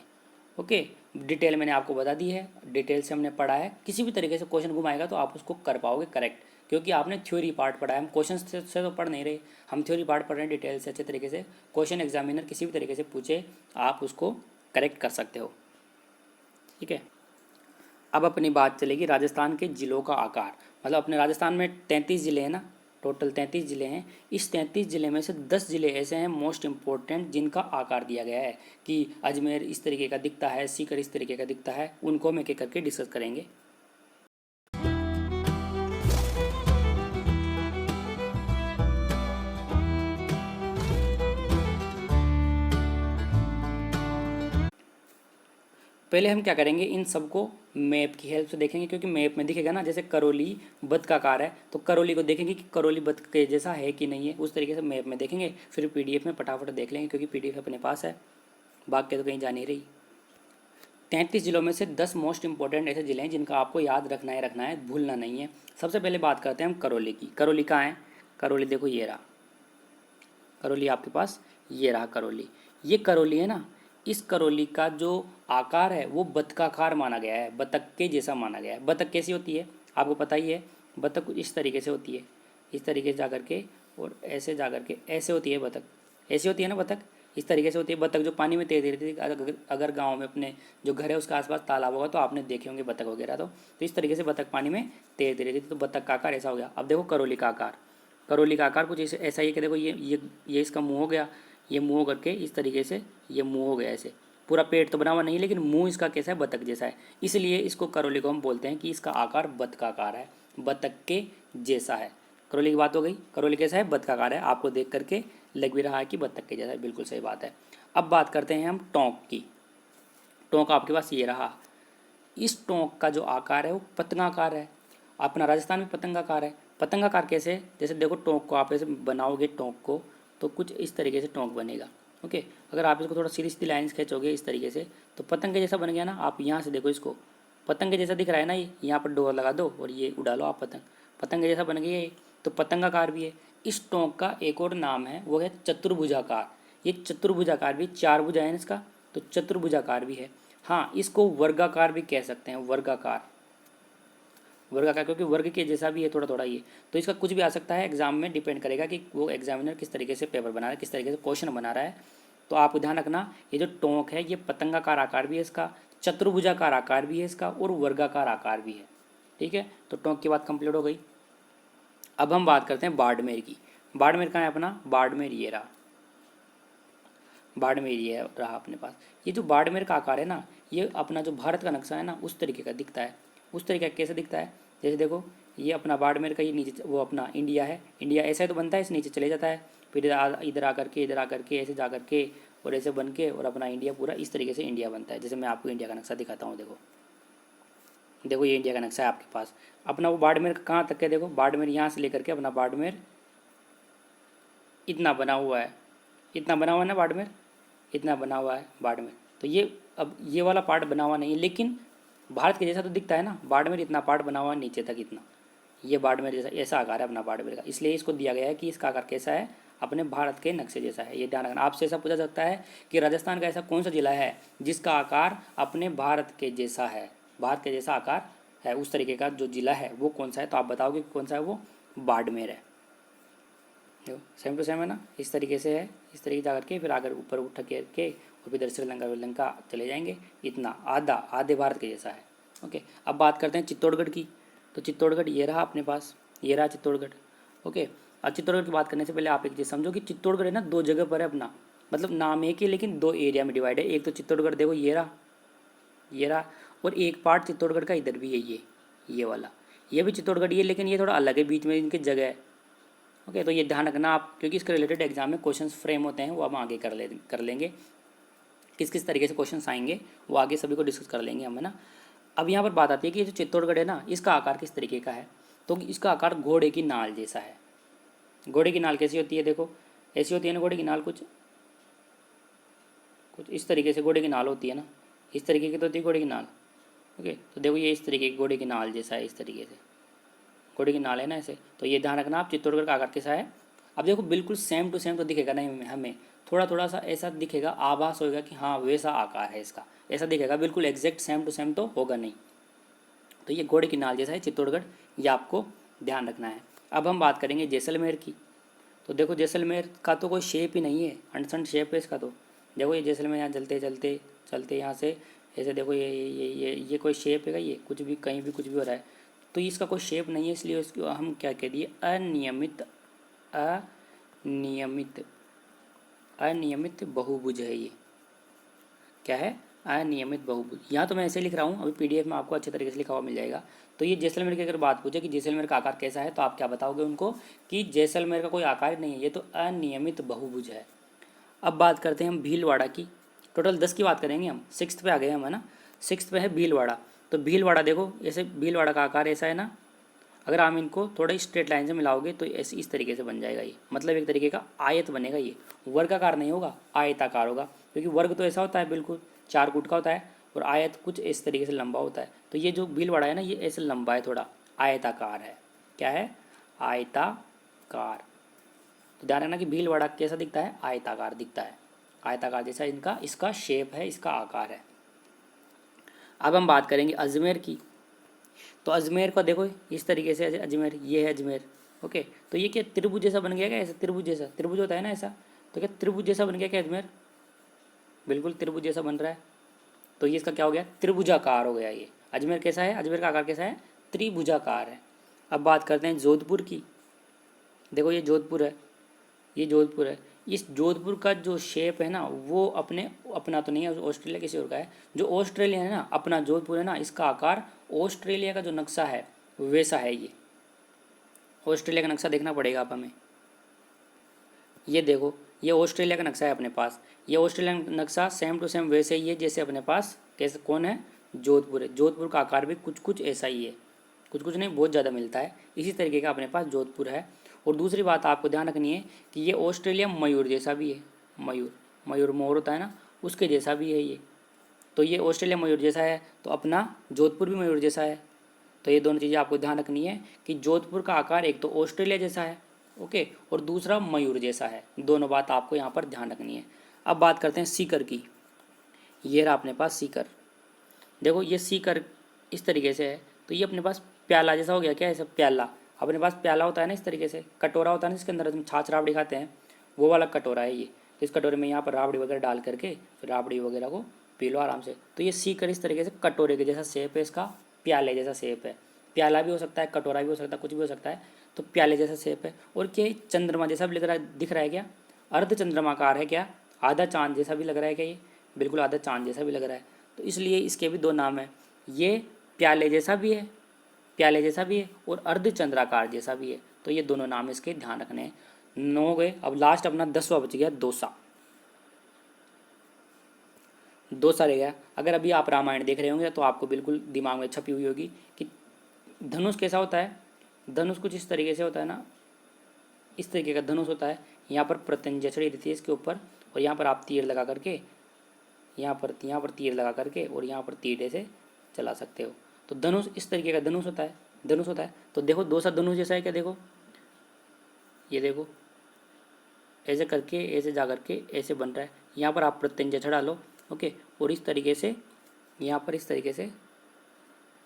ओके, डिटेल मैंने आपको बता दी है, डिटेल से हमने पढ़ा है। किसी भी तरीके से क्वेश्चन घुमाएगा तो आप उसको कर पाओगे करेक्ट, क्योंकि आपने थ्योरी पार्ट पढ़ा है। हम क्वेश्चन से तो पढ़ नहीं रहे, हम थ्योरी पार्ट पढ़ रहे हैं डिटेल से अच्छे तरीके से। क्वेश्चन एग्जामिनर किसी भी तरीके से पूछे आप उसको करेक्ट कर सकते हो। ठीक है, अब अपनी बात चलेगी राजस्थान के ज़िलों का आकार। मतलब अपने राजस्थान में 33 ज़िले हैं ना, टोटल 33 ज़िले हैं। इस 33 ज़िले में से 10 ज़िले ऐसे हैं मोस्ट इम्पोर्टेंट जिनका आकार दिया गया है कि अजमेर इस तरीके का दिखता है, सीकर इस तरीके का दिखता है। उनको हम एक एक करके डिस्कस करेंगे। पहले हम क्या करेंगे, इन सबको मैप की हेल्प से देखेंगे, क्योंकि मैप में दिखेगा ना, जैसे करौली बतकाकार है तो करौली को देखेंगे कि करौली बतख के जैसा है कि नहीं है, उस तरीके से मैप में देखेंगे। फिर पीडीएफ में फटाफट देख लेंगे, क्योंकि पीडीएफ अपने पास है, भाग के तो कहीं जा नहीं रही। 33 जिलों में से 10 मोस्ट इंपॉर्टेंट ऐसे जिले हैं जिनका आपको याद रखना है, भूलना नहीं है। सबसे पहले बात करते हैं हम करौली की। करौली कहाँ है, करौली देखो ये रहा, करौली आपके पास ये रहा करौली। ये करौली है ना, इस करौली का जो आकार है वो बतकाकार माना गया है, बतख के जैसा माना गया है। बतख कैसी होती है आपको पता ही है, बतख इस तरीके से होती है, इस तरीके से जा कर के और ऐसे जा कर के ऐसे होती है बतख, ऐसी होती है ना बतख। इस तरीके से होती है बतख जो पानी में तैरती रहती है। अगर गाँव में अपने जो घर है उसके आसपास तालाब होगा तो आपने देखे होंगे बतख वगैरह। तो इस तरीके से बतख पानी में तैरती रहती थी, तो बतख का आकार ऐसा हो गया। अब देखो करौली का आकार, करौली का आकार कुछ ऐसा ही है कि देखो ये इसका मुंह हो गया, ये मुंह करके इस तरीके से ये मुंह हो गया ऐसे। पूरा पेट तो बना हुआ नहीं, लेकिन मुंह इसका कैसा है, बतख जैसा है, इसलिए इसको करौली को हम बोलते हैं कि इसका आकार बतख का आकार है, बतख के जैसा है। करौली की बात हो गई। करौली कैसा है, बतख का आकार है, आपको देख करके लग भी रहा है कि बतख के जैसा है, बिल्कुल सही बात है। अब बात करते हैं हम टोंक की। टोंक आपके पास ये रहा। इस टोंक का जो आकार है वो पतंगाकार है। अपना राजस्थान में पतंगाकार है। पतंगाकार कैसे, जैसे देखो टोंक को आप ऐसे बनाओगे टोंक को, तो कुछ इस तरीके से टोंक बनेगा। ओके, अगर आप इसको थोड़ा सीधी सीधी लाइन्स खींचोगे इस तरीके से तो पतंग के जैसा बन गया ना। आप यहाँ से देखो इसको, पतंग के जैसा दिख रहा है ना, ये यहाँ पर डोर लगा दो और ये उड़ा लो आप पतंग, पतंग के जैसा बन गया ये, तो पतंगाकार भी है। इस टोंक का एक और नाम है, वो है चतुर्भुजाकार। ये चतुर्भुजाकार भी, चार भुजा है इसका, तो चतुर्भुजाकार भी है। हाँ, इसको वर्गाकार भी कह सकते हैं, वर्गाकार, वर्गाकार, क्योंकि वर्ग के जैसा भी है थोड़ा थोड़ा ये। तो इसका कुछ भी आ सकता है, एग्जाम में डिपेंड करेगा कि वो एग्जामिनर किस तरीके से पेपर बना रहा है, किस तरीके से क्वेश्चन बना रहा है। तो आप ध्यान रखना, ये जो टोंक है ये पतंगाकार आकार भी है इसका, चतुर्भुजाकार आकार भी है इसका, और वर्गाकार आकार भी है। ठीक है, तो टोंक की बात कंप्लीट हो गई। अब हम बात करते हैं बाड़मेर की। बाड़मेर कहाँ है अपना, बाड़मेर ये रहा, बाड़मेर ये रहा अपने पास। ये जो बाड़मेर का आकार है ना, ये अपना जो भारत का नक्शा है ना उस तरीके का दिखता है। उस तरीके का कैसे दिखता है, जैसे देखो ये अपना बाड़मेर का, ये नीचे वो अपना इंडिया है, इंडिया ऐसा ही तो बनता है, इस नीचे चले जाता है, फिर इधर आकर के इधर आकर के ऐसे जा कर के और ऐसे बन के, और अपना इंडिया पूरा इस तरीके से इंडिया बनता है। जैसे मैं आपको इंडिया का नक्शा दिखाता हूँ, देखो देखो ये इंडिया का नक्शा है आपके पास। अपना वो बाड़मेर कहाँ तक है, देखो बाड़मेर यहाँ से लेकर के अपना बाड़मेर इतना बना हुआ है, इतना बना हुआ है ना बाड़मेर, इतना बना हुआ है बाड़मेर। तो ये अब ये वाला पार्ट बना हुआ नहीं है, लेकिन भारत के जैसा तो दिखता है ना। बाड़मेर इतना पार्ट बना हुआ है नीचे तक इतना, ये बाड़मेर जैसा ऐसा आकार है अपना बाड़मेर का, इसलिए इसको दिया गया है कि इसका आकार कैसा है, अपने भारत के नक्शे जैसा है। ये ध्यान रखना। आपसे ऐसा पूछा सकता है कि राजस्थान का ऐसा कौन सा जिला है जिसका आकार अपने भारत के जैसा है, भारत के जैसा आकार है, उस तरीके का जो जिला है वो कौन सा है, तो आप बताओगे कौन सा है, वो बाड़मेर है। सेम टू सेम है ना, इस तरीके से है, इस तरीके जा करके फिर आगे ऊपर उठ के और फिर इधर श्रीलंका चले जाएंगे, इतना आधा आधे भारत के जैसा है। ओके, अब बात करते हैं चित्तौड़गढ़ की। तो चित्तौड़गढ़ ये रहा अपने पास, ये रहा चित्तौड़गढ़। ओके, अब चित्तौड़गढ़ की बात करने से पहले आप एक चीज़ समझो कि चित्तौड़गढ़ है ना दो जगह पर है अपना, मतलब नाम एक ही लेकिन दो एरिया में डिवाइड है। एक तो चित्तौड़गढ़ देखो ये रहा, ये रहा, और एक पार्ट चित्तौड़गढ़ का इधर भी है, ये वाला, ये भी चित्तौड़गढ़ ही है, लेकिन ये थोड़ा अलग है, बीच में इनकी जगह है। ओके, तो ये ध्यान रखना आप, क्योंकि इसके रिलेटेड एग्जाम में क्वेश्चंस फ्रेम होते हैं, वो हम आगे कर लेंगे, किस किस तरीके से क्वेश्चंस आएंगे वो आगे सभी को डिस्कस कर लेंगे हम, है ना। अब यहाँ पर बात आती है कि ये जो चित्तौड़गढ़ है ना, इसका आकार किस तरीके का है, तो इसका आकार घोड़े की नाल जैसा है। घोड़े की नाल कैसी होती है, देखो ऐसी होती है ना घोड़े की नाल, कुछ इस तरीके से घोड़े की नाल होती है ना, इस तरीके की तो होती है घोड़े की नाल। ओके, तो देखो ये इस तरीके की घोड़े की नाल जैसा है, इस तरीके से घोड़े की नाल है ना ऐसे। तो ये ध्यान रखना आप, चित्तौड़गढ़ का आकार कैसा है। अब देखो बिल्कुल सेम टू सेम तो दिखेगा नहीं हमें, थोड़ा थोड़ा सा ऐसा दिखेगा, आभास होगा कि हाँ वैसा आकार है इसका, ऐसा दिखेगा, बिल्कुल एग्जैक्ट सेम टू सेम तो होगा नहीं। तो ये घोड़े की नाल जैसा है चित्तौड़गढ़, ये आपको ध्यान रखना है। अब हम बात करेंगे जैसलमेर की। तो देखो जैसलमेर का तो कोई शेप ही नहीं है, अनसन शेप है इसका। तो देखो ये जैसलमेर यहाँ चलते चलते चलते यहाँ से ऐसे देखो ये कोई शेप है, ये कुछ भी कहीं भी कुछ भी हो रहा है, तो इसका कोई शेप नहीं है, इसलिए इसको हम क्या कह दिए, अनियमित, अनियमित, अनियमित बहुभुज है। ये क्या है, अनियमित बहुभुज। यहाँ तो मैं ऐसे लिख रहा हूँ, अभी पीडीएफ में आपको अच्छे तरीके से लिखा हुआ मिल जाएगा। तो ये जैसलमेर की अगर बात पूछे कि जैसलमेर का आकार कैसा है, तो आप क्या बताओगे उनको कि जैसलमेर का कोई आकार नहीं है, ये तो अनियमित बहुभुज है। अब बात करते हैं हम भीलवाड़ा की। टोटल 10 की बात करेंगे हम, 6th पे आ गए हम, है ना। 6th पे है भीलवाड़ा। तो भीलवाड़ा देखो ऐसे, भीलवाड़ा का आकार ऐसा है ना, अगर आप इनको थोड़ा स्ट्रेट लाइन से मिलाओगे तो ऐसे इस तरीके से बन जाएगा ये, मतलब एक तरीके का आयत बनेगा। ये वर्गाकार नहीं होगा, आयताकार होगा, क्योंकि वर्ग तो ऐसा होता है बिल्कुल 4 फुट का होता है, और आयत कुछ इस तरीके से लंबा होता है। तो ये जो भीलवाड़ा है ना, ये ऐसे लंबा है, थोड़ा आयताकार है। क्या है, आयताकार। तो ध्यान रखना कि भीलवाड़ा कैसा दिखता है, आयताकार दिखता है, आयताकार जैसा इनका इसका शेप है, इसका आकार है। अब हम बात करेंगे अजमेर की। तो अजमेर को देखो इस तरीके से, अजमेर ये है अजमेर। ओके, तो ये क्या त्रिभुज जैसा बन गया क्या, ऐसा त्रिभुज जैसा, त्रिभुज होता है ना ऐसा, तो क्या त्रिभुज जैसा बन गया क्या अजमेर, बिल्कुल त्रिभुज जैसा बन रहा है। तो ये इसका क्या हो गया, त्रिभुजाकार हो गया। ये अजमेर कैसा है, अजमेर का आकार कैसा है, त्रिभुजाकार है। अब बात करते हैं जोधपुर की। देखो ये जोधपुर है, ये जोधपुर है। इस जोधपुर का जो शेप है ना वो अपना तो नहीं है, ऑस्ट्रेलिया किसी और का है। जो ऑस्ट्रेलिया है ना, अपना जोधपुर है ना, इसका आकार ऑस्ट्रेलिया का जो नक्शा है वैसा है। ये ऑस्ट्रेलिया का नक्शा देखना पड़ेगा आप हमें। ये देखो, ये ऑस्ट्रेलिया का नक्शा है अपने पास। ये ऑस्ट्रेलिया का नक्शा सेम टू सेम वैसे ही है जैसे अपने पास कैसे कौन है, जोधपुर है। जोधपुर का आकार भी कुछ कुछ ऐसा ही है, कुछ कुछ नहीं बहुत ज़्यादा मिलता है। इसी तरीके का अपने पास जोधपुर है। और दूसरी बात आपको ध्यान रखनी है कि ये ऑस्ट्रेलिया मयूर जैसा भी है। मयूर, मयूर मोर होता है ना, उसके जैसा भी है ये। तो ये ऑस्ट्रेलिया मयूर जैसा है, तो अपना जोधपुर भी मयूर जैसा है। तो ये दोनों चीज़ें आपको ध्यान रखनी है कि जोधपुर का आकार एक तो ऑस्ट्रेलिया जैसा है, ओके, और दूसरा मयूर जैसा है। दोनों बात आपको यहाँ पर ध्यान रखनी है। अब बात करते हैं सीकर की। ये रहा अपने पास सीकर। देखो ये सीकर इस तरीके से है, तो ये अपने पास प्याला जैसा हो गया। क्या है सब, प्याला। अपने पास प्याला होता है ना इस तरीके से, कटोरा होता है ना जिसके अंदर हम छाछ राबड़ी खाते हैं, वो वाला कटोरा है ये। इस कटोरे में यहाँ पर राबड़ी वगैरह डाल करके फिर राबड़ी वगैरह को पी लो आराम से। तो ये सीकर इस तरीके से कटोरे के जैसा शेप है इसका, प्याले जैसा शेप है। प्याला भी हो सकता है, कटोरा भी हो सकता है, कुछ भी हो सकता है। तो प्याले जैसा शेप है। और क्या चंद्रमा जैसा भी दिख रहा है क्या, अर्ध चंद्रमाकार है क्या, आधा चांद जैसा भी लग रहा है क्या, ये बिल्कुल आधा चांद जैसा भी लग रहा है। तो इसलिए इसके भी दो नाम हैं, ये प्याले जैसा भी है, प्याले जैसा भी है, और अर्धचंद्राकार जैसा भी है। तो ये दोनों नाम इसके ध्यान रखने हैं। 9 हो गए। अब लास्ट अपना 10वां बच गया, दोसा। दोसा रह गया। अगर अभी आप रामायण देख रहे होंगे तो आपको बिल्कुल दिमाग में छपी हुई होगी कि धनुष कैसा होता है। धनुष कुछ इस तरीके से होता है ना, इस तरीके का धनुष होता है। यहाँ पर प्रत्यंजय चढ़ी रहती है इसके ऊपर, और यहाँ पर आप तीर लगा करके, यहाँ पर तीर लगा करके और यहाँ पर तीर ऐसे चला सकते हो। तो धनुष इस तरीके का धनुष होता है, धनुष होता है। तो देखो दोसा धनुष जैसा है क्या, देखो ये देखो ऐसे करके ऐसे जा करके ऐसे बन रहा है। यहाँ पर आप प्रत्यंजय चढ़ा लो, ओके, और इस तरीके से यहाँ पर इस तरीके से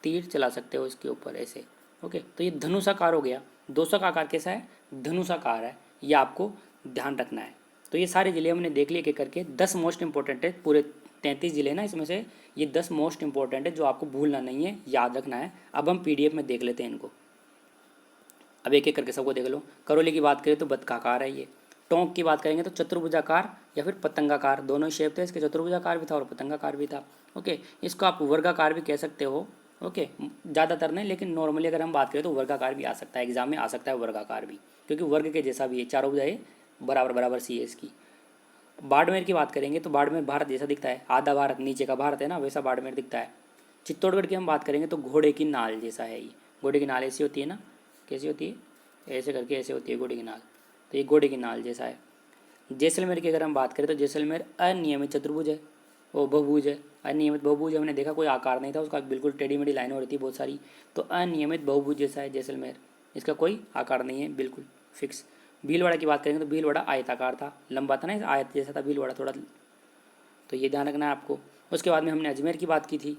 तीर चला सकते हो इसके ऊपर ऐसे, ओके। तो ये धनुषाकार हो गया। दोसा का आकार कैसा है, धनुषाकार है। ये आपको ध्यान रखना है। तो ये सारे ज़िले हमने देख लिए के करके। 10 मोस्ट इंपॉर्टेंट है, पूरे 33 ज़िले ना, इसमें से ये 10 मोस्ट इंपॉर्टेंट है जो आपको भूलना नहीं है, याद रखना है। अब हम PDF में देख लेते हैं इनको। अब एक एक करके सबको देख लो। करौली की बात करें तो बतकाकार है ये। टोंक की बात करेंगे तो चतुर्भुजाकार या फिर पतंगाकार, दोनों शेप थे इसके। चतुर्भुजाकार भी था और पतंगाकार भी था, ओके। इसको आप वर्गाकार भी कह सकते हो, ओके। ज़्यादातर नहीं, लेकिन नॉर्मली अगर हम बात करें तो वर्गाकार भी आ सकता है, एग्जाम में आ सकता है वर्गाकार भी, क्योंकि वर्ग के जैसा भी है। चारों भुजाएं बराबर बराबर सी है इसकी। बाड़मेर की बात करेंगे तो बाड़मेर भारत जैसा दिखता है, आधा भारत नीचे का भारत है ना, वैसा बाड़मेर दिखता है। चित्तौड़गढ़ की हम बात करेंगे तो घोड़े की नाल जैसा है ये। घोड़े की नाल ऐसी होती है ना, कैसी होती है, ऐसे करके ऐसे होती है घोड़े की नाल। तो ये घोड़े की नाल जैसा है। जैसलमेर की अगर हम बात करें तो जैसलमेर अनियमित चतुर्भुज है, वो बहुभुज है। अनियमित बहुभुज हमने देखा कोई आकार नहीं था उसका, बिल्कुल टेढ़ी मेढ़ी लाइन हो रही थी बहुत सारी। तो अनियमित बहुभुज जैसा है जैसलमेर, इसका कोई आकार नहीं है, बिल्कुल फिक्स। भीलवाड़ा की बात करेंगे तो भीलवाड़ा आयताकार था, लंबा था ना, आयत जैसा था भीलवाड़ा थोड़ा। तो ये ध्यान रखना है आपको। उसके बाद में हमने अजमेर की बात की थी।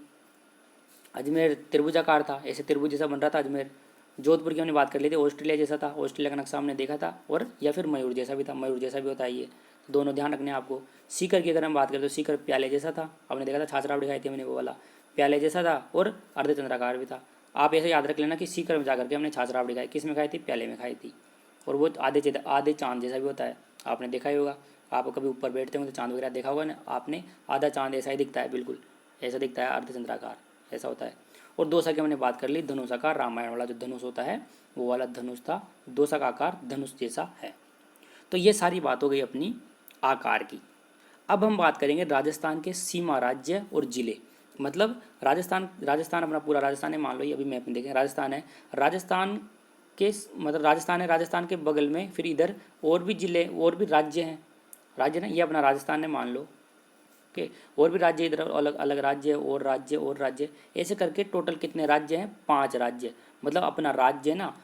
अजमेर त्रिभुजाकार था, ऐसे त्रिभुज जैसा बन रहा था अजमेर। जोधपुर की हमने बात कर ली थी, ऑस्ट्रेलिया जैसा था, ऑस्ट्रेलिया का नक्शा हमने देखा था। और या फिर मयूर जैसा भी था, मयूर जैसा भी होता है ये। दोनों ध्यान रखने हैं आपको। सीकर की अगर हम बात करें तो सीकर प्याले जैसा था, हमने देखा था छाछ राबड़ी खाई थी मैंने, वो वाला प्याले जैसा था और अर्धचंद्राकार भी था। आप ऐसे याद रख लेना कि सीकर में जाकर के हमने छाछ राबड़ी खाई, किस में खाई थी, प्याले में खाई थी। और वो आधे चांद जैसा भी होता है, आपने देखा ही होगा। आप कभी ऊपर बैठते होंगे तो चांद वगैरह देखा होगा ना आपने, आधा चांद ऐसा ही दिखता है, बिल्कुल ऐसा दिखता है, अर्धचंद्राकार ऐसा होता है। और दोसा की हमने बात कर ली, धनुषाकार, रामायण वाला जो धनुष होता है वो वाला धनुष था। दोसा का आकार धनुष जैसा है। तो ये सारी बात हो गई अपनी आकार की। अब हम बात करेंगे राजस्थान के सीमा राज्य और जिले। मतलब राजस्थान अपना पूरा राजस्थान है, मान लो ये अभी मैप में देखें राजस्थान है। राजस्थान के मतलब राजस्थान है, राजस्थान के बगल में फिर इधर और भी जिले और भी राज्य हैं। राज्य ना, ये अपना राजस्थान है मान लो, ओके। और भी राज्य इधर अलग अलग राज्य और राज्य और राज्य, ऐसे करके टोटल कितने राज्य हैं, 5 राज्य। मतलब अपना राज्य ना,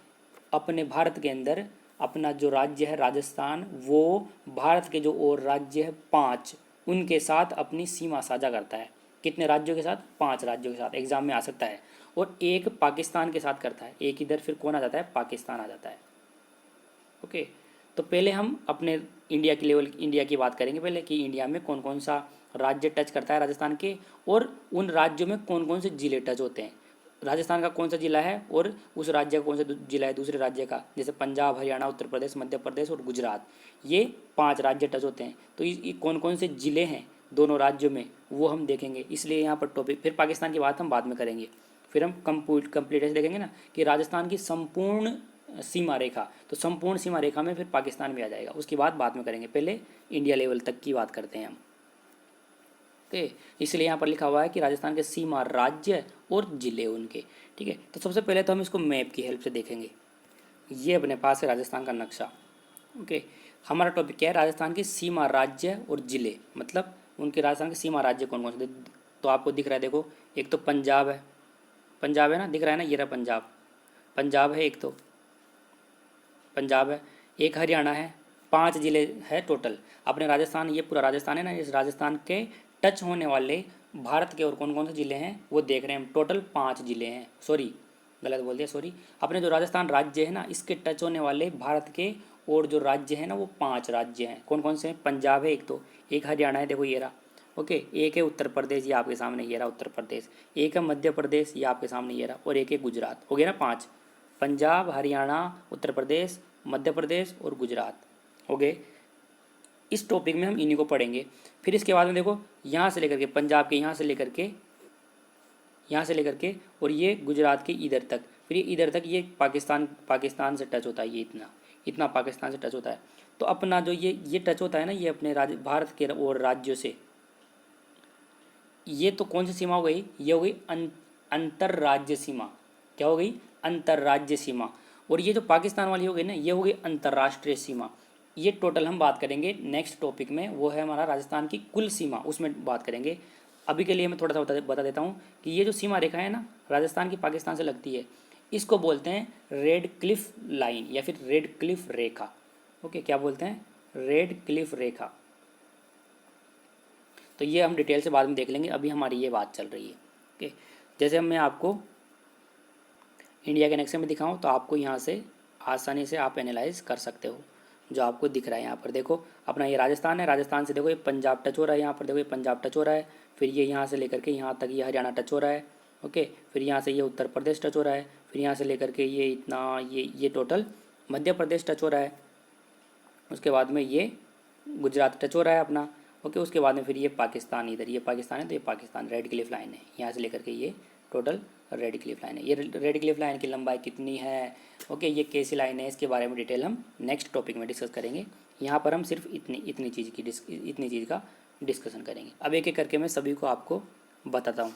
अपने भारत के अंदर अपना जो राज्य है राजस्थान, वो भारत के जो और राज्य है 5, उनके साथ अपनी सीमा साझा करता है। कितने राज्यों के साथ, 5 राज्यों के साथ, एग्जाम में आ सकता है। और एक पाकिस्तान के साथ करता है, एक इधर फिर कौन आ जाता है, पाकिस्तान आ जाता है, ओके। तो पहले हम अपने इंडिया की बात करेंगे पहले कि इंडिया में कौन कौन सा राज्य टच करता है राजस्थान के, और उन राज्यों में कौन कौन से जिले टच होते हैं। राजस्थान का कौन सा जिला है और उस राज्य का कौन सा जिला है दूसरे राज्य का, जैसे पंजाब, हरियाणा, उत्तर प्रदेश, मध्य प्रदेश और गुजरात, ये 5 राज्य टच होते हैं। तो ये कौन कौन से जिले हैं दोनों राज्यों में वो हम देखेंगे, इसलिए यहाँ पर टॉपिक, फिर पाकिस्तान की बात हम बाद में करेंगे। फिर हम कंप्लीट ऐसे देखेंगे ना कि राजस्थान की संपूर्ण सीमा रेखा, तो संपूर्ण सीमा रेखा में फिर पाकिस्तान भी आ जाएगा, उसकी बात बाद में करेंगे, पहले इंडिया लेवल तक की बात करते हैं हम। ओके, इसलिए यहाँ पर लिखा हुआ है कि राजस्थान के सीमा राज्य और जिले उनके। ठीक है, तो सबसे पहले तो हम इसको मैप की हेल्प से देखेंगे। ये अपने पास है राजस्थान का नक्शा। ओके, हमारा टॉपिक क्या है, राजस्थान के सीमा राज्य और जिले, मतलब उनके राजस्थान के सीमा राज्य कौन कौन से। तो आपको दिख रहा है, देखो एक तो पंजाब है, पंजाब है ना, दिख रहा है ना, ये रहा पंजाब, पंजाब है एक, तो पंजाब है, एक हरियाणा है, 5 जिले है टोटल अपने राजस्थान। ये पूरा राजस्थान है ना, इस राजस्थान के टच होने वाले भारत के और कौन कौन से जिले हैं वो देख रहे हैं हम। टोटल 5 जिले हैं, सॉरी गलत बोल दिया, सॉरी। अपने जो राजस्थान राज्य है ना, इसके टच होने वाले भारत के और जो राज्य हैं ना वो 5 राज्य हैं। कौन कौन से हैं, पंजाब है एक, तो एक हरियाणा है, देखो ये रहा। ओके, एक है उत्तर प्रदेश, ये आपके सामने ये रहा उत्तर प्रदेश, एक है मध्य प्रदेश, ये आपके सामने ये रहा, और एक है गुजरात। हो गया ना 5, पंजाब, हरियाणा, उत्तर प्रदेश, मध्य प्रदेश और गुजरात हो गए। इस टॉपिक में हम इन्हीं को पढ़ेंगे। फिर इसके बाद में देखो यहाँ से लेकर के पंजाब के, यहाँ से लेकर के, यहाँ से लेकर के और ये गुजरात के इधर तक, फिर ये इधर तक, ये पाकिस्तान से टच होता है, ये इतना इतना पाकिस्तान से टच होता है। तो अपना जो ये टच होता है ना, ये अपने भारत के और राज्यों से, ये तो कौन सी सीमा हो गई, ये हो गई अंतर्राज्य सीमा। क्या हो गई, अंतर्राज्य सीमा। और ये जो पाकिस्तान वाली हो गई ना, ये हो गई अंतर्राष्ट्रीय सीमा। ये टोटल हम बात करेंगे नेक्स्ट टॉपिक में, वो है हमारा राजस्थान की कुल सीमा, उसमें बात करेंगे। अभी के लिए मैं थोड़ा सा बता देता हूँ कि ये जो सीमा रेखा है ना, राजस्थान की पाकिस्तान से लगती है, इसको बोलते हैं रेड क्लिफ लाइन या फिर रेड क्लिफ रेखा। ओके, क्या बोलते हैं, रेड क्लिफ रेखा। तो ये हम डिटेल से बाद में देख लेंगे, अभी हमारी ये बात चल रही है। ओके, जैसे मैं आपको इंडिया के नक्शे में दिखाऊं तो आपको यहाँ से आसानी से आप एनालाइज कर सकते हो। जो आपको दिख रहा है यहाँ पर देखो, अपना ये राजस्थान है, राजस्थान से देखो ये पंजाब टच हो रहा है, यहाँ पर देखो ये पंजाब टच हो रहा है, फिर ये यहाँ से लेकर के यहाँ तक ये हरियाणा टच हो रहा है। ओके, फिर यहाँ से ये उत्तर प्रदेश टच हो रहा है, फिर यहाँ से लेकर के ये इतना ये टोटल मध्य प्रदेश टच हो रहा है। उसके बाद में ये गुजरात टच हो रहा है अपना। ओके, उसके बाद में फिर ये पाकिस्तान, इधर ये पाकिस्तान है, तो ये पाकिस्तान रेड क्लिफ लाइन है, यहाँ से लेकर के ये टोटल रेड क्लिफ लाइन है। ये रेड क्लिफ लाइन की लंबाई कितनी है, ओके, ये कैसी लाइन है, इसके बारे में डिटेल हम नेक्स्ट टॉपिक में डिस्कस करेंगे। यहाँ पर हम सिर्फ इतनी चीज़ का डिस्कशन करेंगे। अब एक एक करके मैं सभी को आपको बताता हूँ।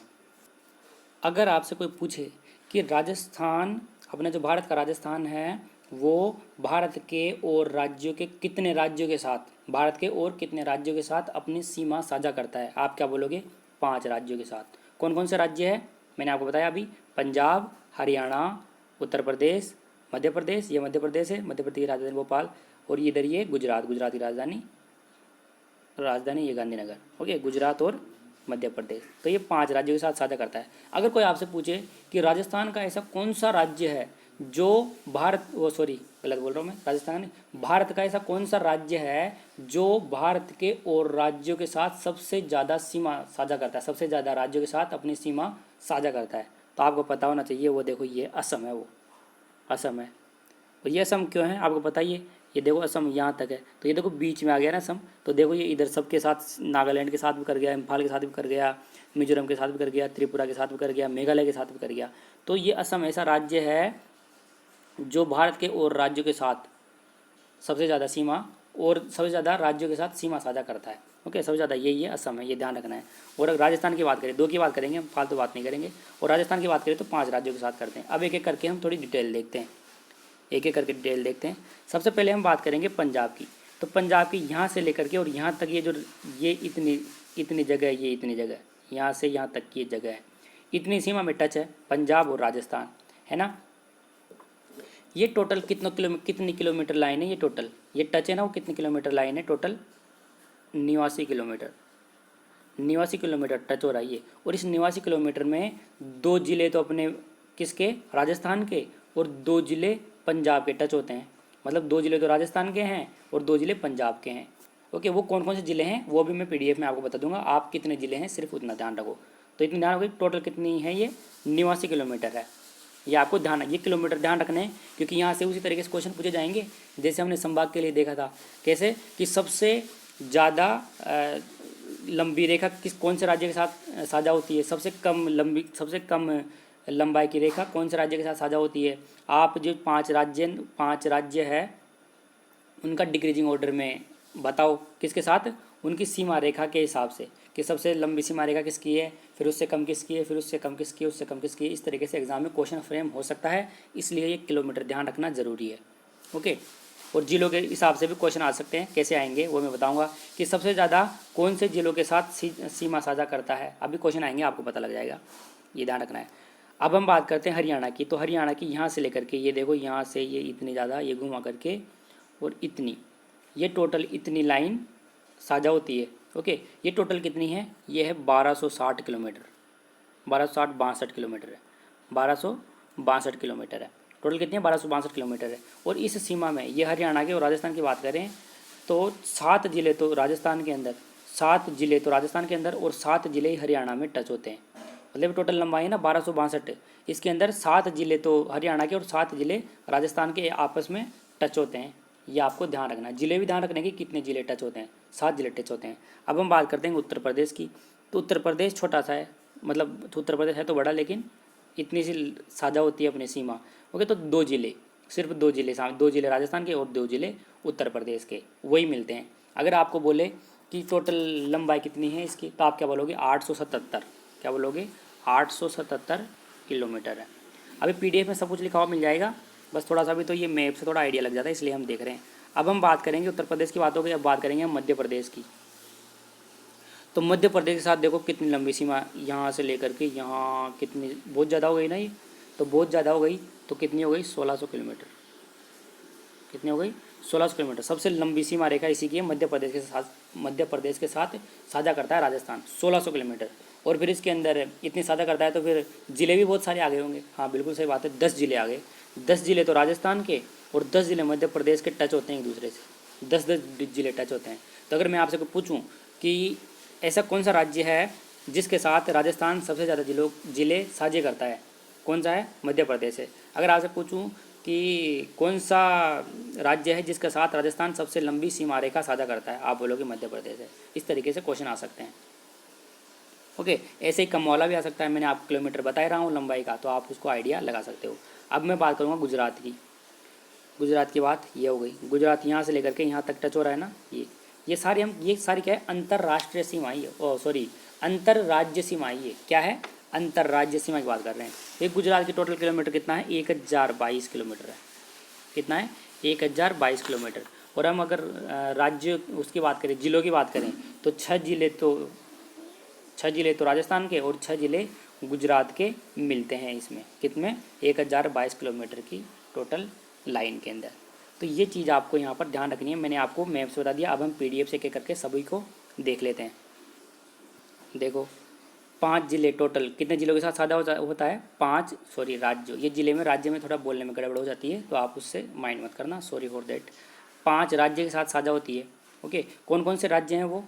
अगर आपसे कोई पूछे कि राजस्थान, अपना जो भारत का राजस्थान है, वो भारत के और राज्यों के कितने राज्यों के साथ, भारत के और कितने राज्यों के साथ अपनी सीमा साझा करता है, आप क्या बोलोगे, 5 राज्यों के साथ। कौन कौन से राज्य है, मैंने आपको बताया अभी, पंजाब, हरियाणा, उत्तर प्रदेश, मध्य प्रदेश, ये मध्य प्रदेश है, मध्य प्रदेश की राजधानी भोपाल, और इधर ये गुजरात की राजधानी ये गांधीनगर। ओके, गुजरात और मध्य प्रदेश, तो ये 5 राज्यों के साथ साझा करता है। अगर कोई आपसे पूछे कि राजस्थान का ऐसा कौन सा राज्य है जो गलत बोल रहा हूँ मैं, राजस्थान भारत का ऐसा कौन सा राज्य है जो भारत के और राज्यों के साथ सबसे ज़्यादा सीमा साझा करता है, सबसे ज़्यादा राज्यों के साथ अपनी सीमा साझा करता है, तो आपको पता होना चाहिए, वो देखो ये असम है, वो असम है। और ये असम क्यों है आपको बताइए, ये देखो असम यहाँ तक है, तो ये देखो बीच में आ गया ना असम, तो देखो ये इधर सबके साथ, नागालैंड के साथ भी कर गया, इम्फाल के साथ भी कर गया, मिजोरम के साथ भी कर गया, त्रिपुरा के साथ भी कर गया, मेघालय के साथ भी कर गया। तो ये असम ऐसा राज्य है जो भारत के और राज्यों के साथ सबसे ज़्यादा सीमा और सबसे ज़्यादा राज्यों के साथ सीमा साझा करता है। ओके, सबसे ज़्यादा यही है, असम है, ये ध्यान रखना है। और अगर राजस्थान की बात करें, 2 की बात करेंगे हम, फालतू बात नहीं करेंगे। और राजस्थान की बात करें तो 5 राज्यों के साथ करते हैं। अब एक एक करके हम थोड़ी डिटेल देखते हैं, एक एक करके डिटेल देखते हैं। सबसे पहले हम बात करेंगे पंजाब की। तो पंजाब की यहाँ से लेकर के और यहाँ तक ये इतनी जगह है, ये इतनी जगह, यहाँ से यहाँ तक की जगह है, इतनी सीमा में टच है पंजाब और राजस्थान, है ना। ये टोटल कितनी किलोमीटर लाइन है, ये टोटल ये टच है ना, वो कितनी किलोमीटर लाइन है, टोटल 89 किलोमीटर, 89 किलोमीटर टच हो रहा है ये। और इस 89 किलोमीटर में 2 जिले तो अपने किसके, राजस्थान के, और 2 जिले पंजाब के टच होते हैं। मतलब 2 जिले तो राजस्थान के हैं और 2 जिले पंजाब के हैं। ओके, वो कौन कौन से ज़िले हैं वो भी मैं पीडीएफ में आपको बता दूंगा। आप कितने ज़िले हैं सिर्फ उतना ध्यान रखो। तो इतनी ध्यान रखो, टोटल कितनी है ये 89 किलोमीटर है। ये आपको ध्यान, ये किलोमीटर ध्यान रखने हैं, क्योंकि यहाँ से उसी तरीके से क्वेश्चन पूछे जाएंगे जैसे हमने संभाग के लिए देखा था। कैसे कि सबसे ज़्यादा लंबी रेखा किस कौन से राज्य के साथ साझा होती है, सबसे कम लंबाई की रेखा कौन से राज्य के साथ साझा होती है। आप जो पांच राज्य है उनका डिक्रीजिंग ऑर्डर में बताओ किसके साथ, उनकी सीमा रेखा के हिसाब से कि सबसे लंबी सीमा रेखा किसकी है, फिर उससे कम किसकी है, फिर उससे कम किसकी है, उससे कम किसकी है। इस तरीके से एग्जाम में क्वेश्चन फ्रेम हो सकता है, इसलिए ये किलोमीटर ध्यान रखना ज़रूरी है। ओके, और जिलों के हिसाब से भी क्वेश्चन आ सकते हैं, कैसे आएंगे वो मैं बताऊंगा कि सबसे ज़्यादा कौन से जिलों के साथ सीमा साझा करता है। अभी क्वेश्चन आएंगे आपको पता लग जाएगा, ये ध्यान रखना है। अब हम बात करते हैं हरियाणा की। तो हरियाणा की यहाँ से लेकर के ये देखो, यहाँ से ये इतनी ज़्यादा ये घुमा करके और इतनी, ये टोटल इतनी लाइन साझा होती है। ओके, ये टोटल कितनी है, ये है 1260 किलोमीटर, 1262 किलोमीटर है, 1262 किलोमीटर है। टोटल कितनी है, 1262 किलोमीटर है। और इस सीमा में ये हरियाणा के और राजस्थान की बात करें तो 7 जिले तो राजस्थान के अंदर, 7 जिले तो राजस्थान के अंदर और 7 जिले हरियाणा में टच होते हैं। मतलब टोटल लंबाई है ना 1262, इसके अंदर 7 जिले तो हरियाणा के और 7 जिले राजस्थान के आपस में टच होते हैं। ये आपको ध्यान रखना है, जिले भी ध्यान रखने की कितने जिले टच होते हैं, 7 जिले टच होते हैं। अब हम बात करते हैं उत्तर प्रदेश की। तो उत्तर प्रदेश छोटा सा है, मतलब उत्तर प्रदेश है तो बड़ा, लेकिन इतनी सी साझा होती है अपनी सीमा। ओके, तो 2 जिले, सिर्फ 2 जिले, 2 जिले राजस्थान के और 2 जिले उत्तर प्रदेश के, वही मिलते हैं। अगर आपको बोले कि टोटल लंबाई कितनी है इसकी, तो आप क्या बोलोगे, 877। क्या बोलोगे, 877 किलोमीटर है। अभी पीडीएफ में सब कुछ लिखा हुआ मिल जाएगा, बस थोड़ा सा भी तो ये मैप से थोड़ा आइडिया लग जाता है, इसलिए हम देख रहे हैं। अब हम बात करेंगे उत्तर प्रदेश की बात हो गई, अब बात करेंगे हम मध्य प्रदेश की। तो मध्य प्रदेश के साथ देखो कितनी लंबी सीमा, यहाँ से लेकर के यहाँ कितनी, बहुत ज़्यादा हो गई ना ये, तो बहुत ज़्यादा हो गई। तो कितनी हो गई, 1600 किलोमीटर। कितनी हो गई, 1600 किलोमीटर। सबसे लंबी सीमा रेखा इसी की है, मध्य प्रदेश के साथ साझा करता है राजस्थान, 1600 किलोमीटर। और फिर इसके अंदर इतनी साझा करता है तो फिर जिले भी बहुत सारे आगे होंगे। हाँ बिल्कुल सही बात है, 10 जिले आ गए। 10 जिले तो राजस्थान के और 10 जिले मध्य प्रदेश के टच होते हैं एक दूसरे से, 10 जिले टच होते हैं। तो अगर मैं आपसे पूछूं कि ऐसा कौन सा राज्य है जिसके साथ राजस्थान सबसे ज़्यादा जिले साझे करता है, कौन सा है, मध्य प्रदेश है। अगर आपसे पूछूं कि कौन सा राज्य है जिसके साथ राजस्थान सबसे लंबी सीमा रेखा साझा करता है, आप बोलोगे मध्य प्रदेश है। इस तरीके से क्वेश्चन आ सकते हैं। ओके, ऐसे ही कम वाला भी आ सकता है, मैंने आपको किलोमीटर बता रहा हूँ लंबाई का, तो आप उसको आइडिया लगा सकते हो। अब मैं बात करूँगा गुजरात की। गुजरात की बात ये हो गई, गुजरात यहाँ से लेकर के यहाँ तक टच हो रहा है ना, ये सारी क्या है, अंतर्राष्ट्रीय सीमाएँ, अंतर्राज्य सीमाएँ। ये क्या है, अंतर्राज्य सीमा की बात कर रहे हैं। ये गुजरात की टोटल किलोमीटर कितना है, 1022 किलोमीटर है। कितना है, 1022 किलोमीटर। और हम अगर राज्य उसकी बात करें, जिलों की बात करें, तो 6 जिले तो राजस्थान के और 6 जिले गुजरात के मिलते हैं इसमें। कितने, 1022 किलोमीटर की टोटल लाइन के अंदर। तो ये चीज़ आपको यहाँ पर ध्यान रखनी है, मैंने आपको मैप से बता दिया। अब हम पीडीएफ से एक करके सभी को देख लेते हैं। देखो 5 जिले टोटल, कितने जिलों के साथ साझा होता है, 5 राज्यों, ये जिले में राज्य में थोड़ा बोलने में गड़बड़ हो जाती है, तो आप उससे माइंड मत करना, सॉरी फॉर देट। 5 राज्य के साथ साझा होती है। ओके, कौन कौन से राज्य हैं वो,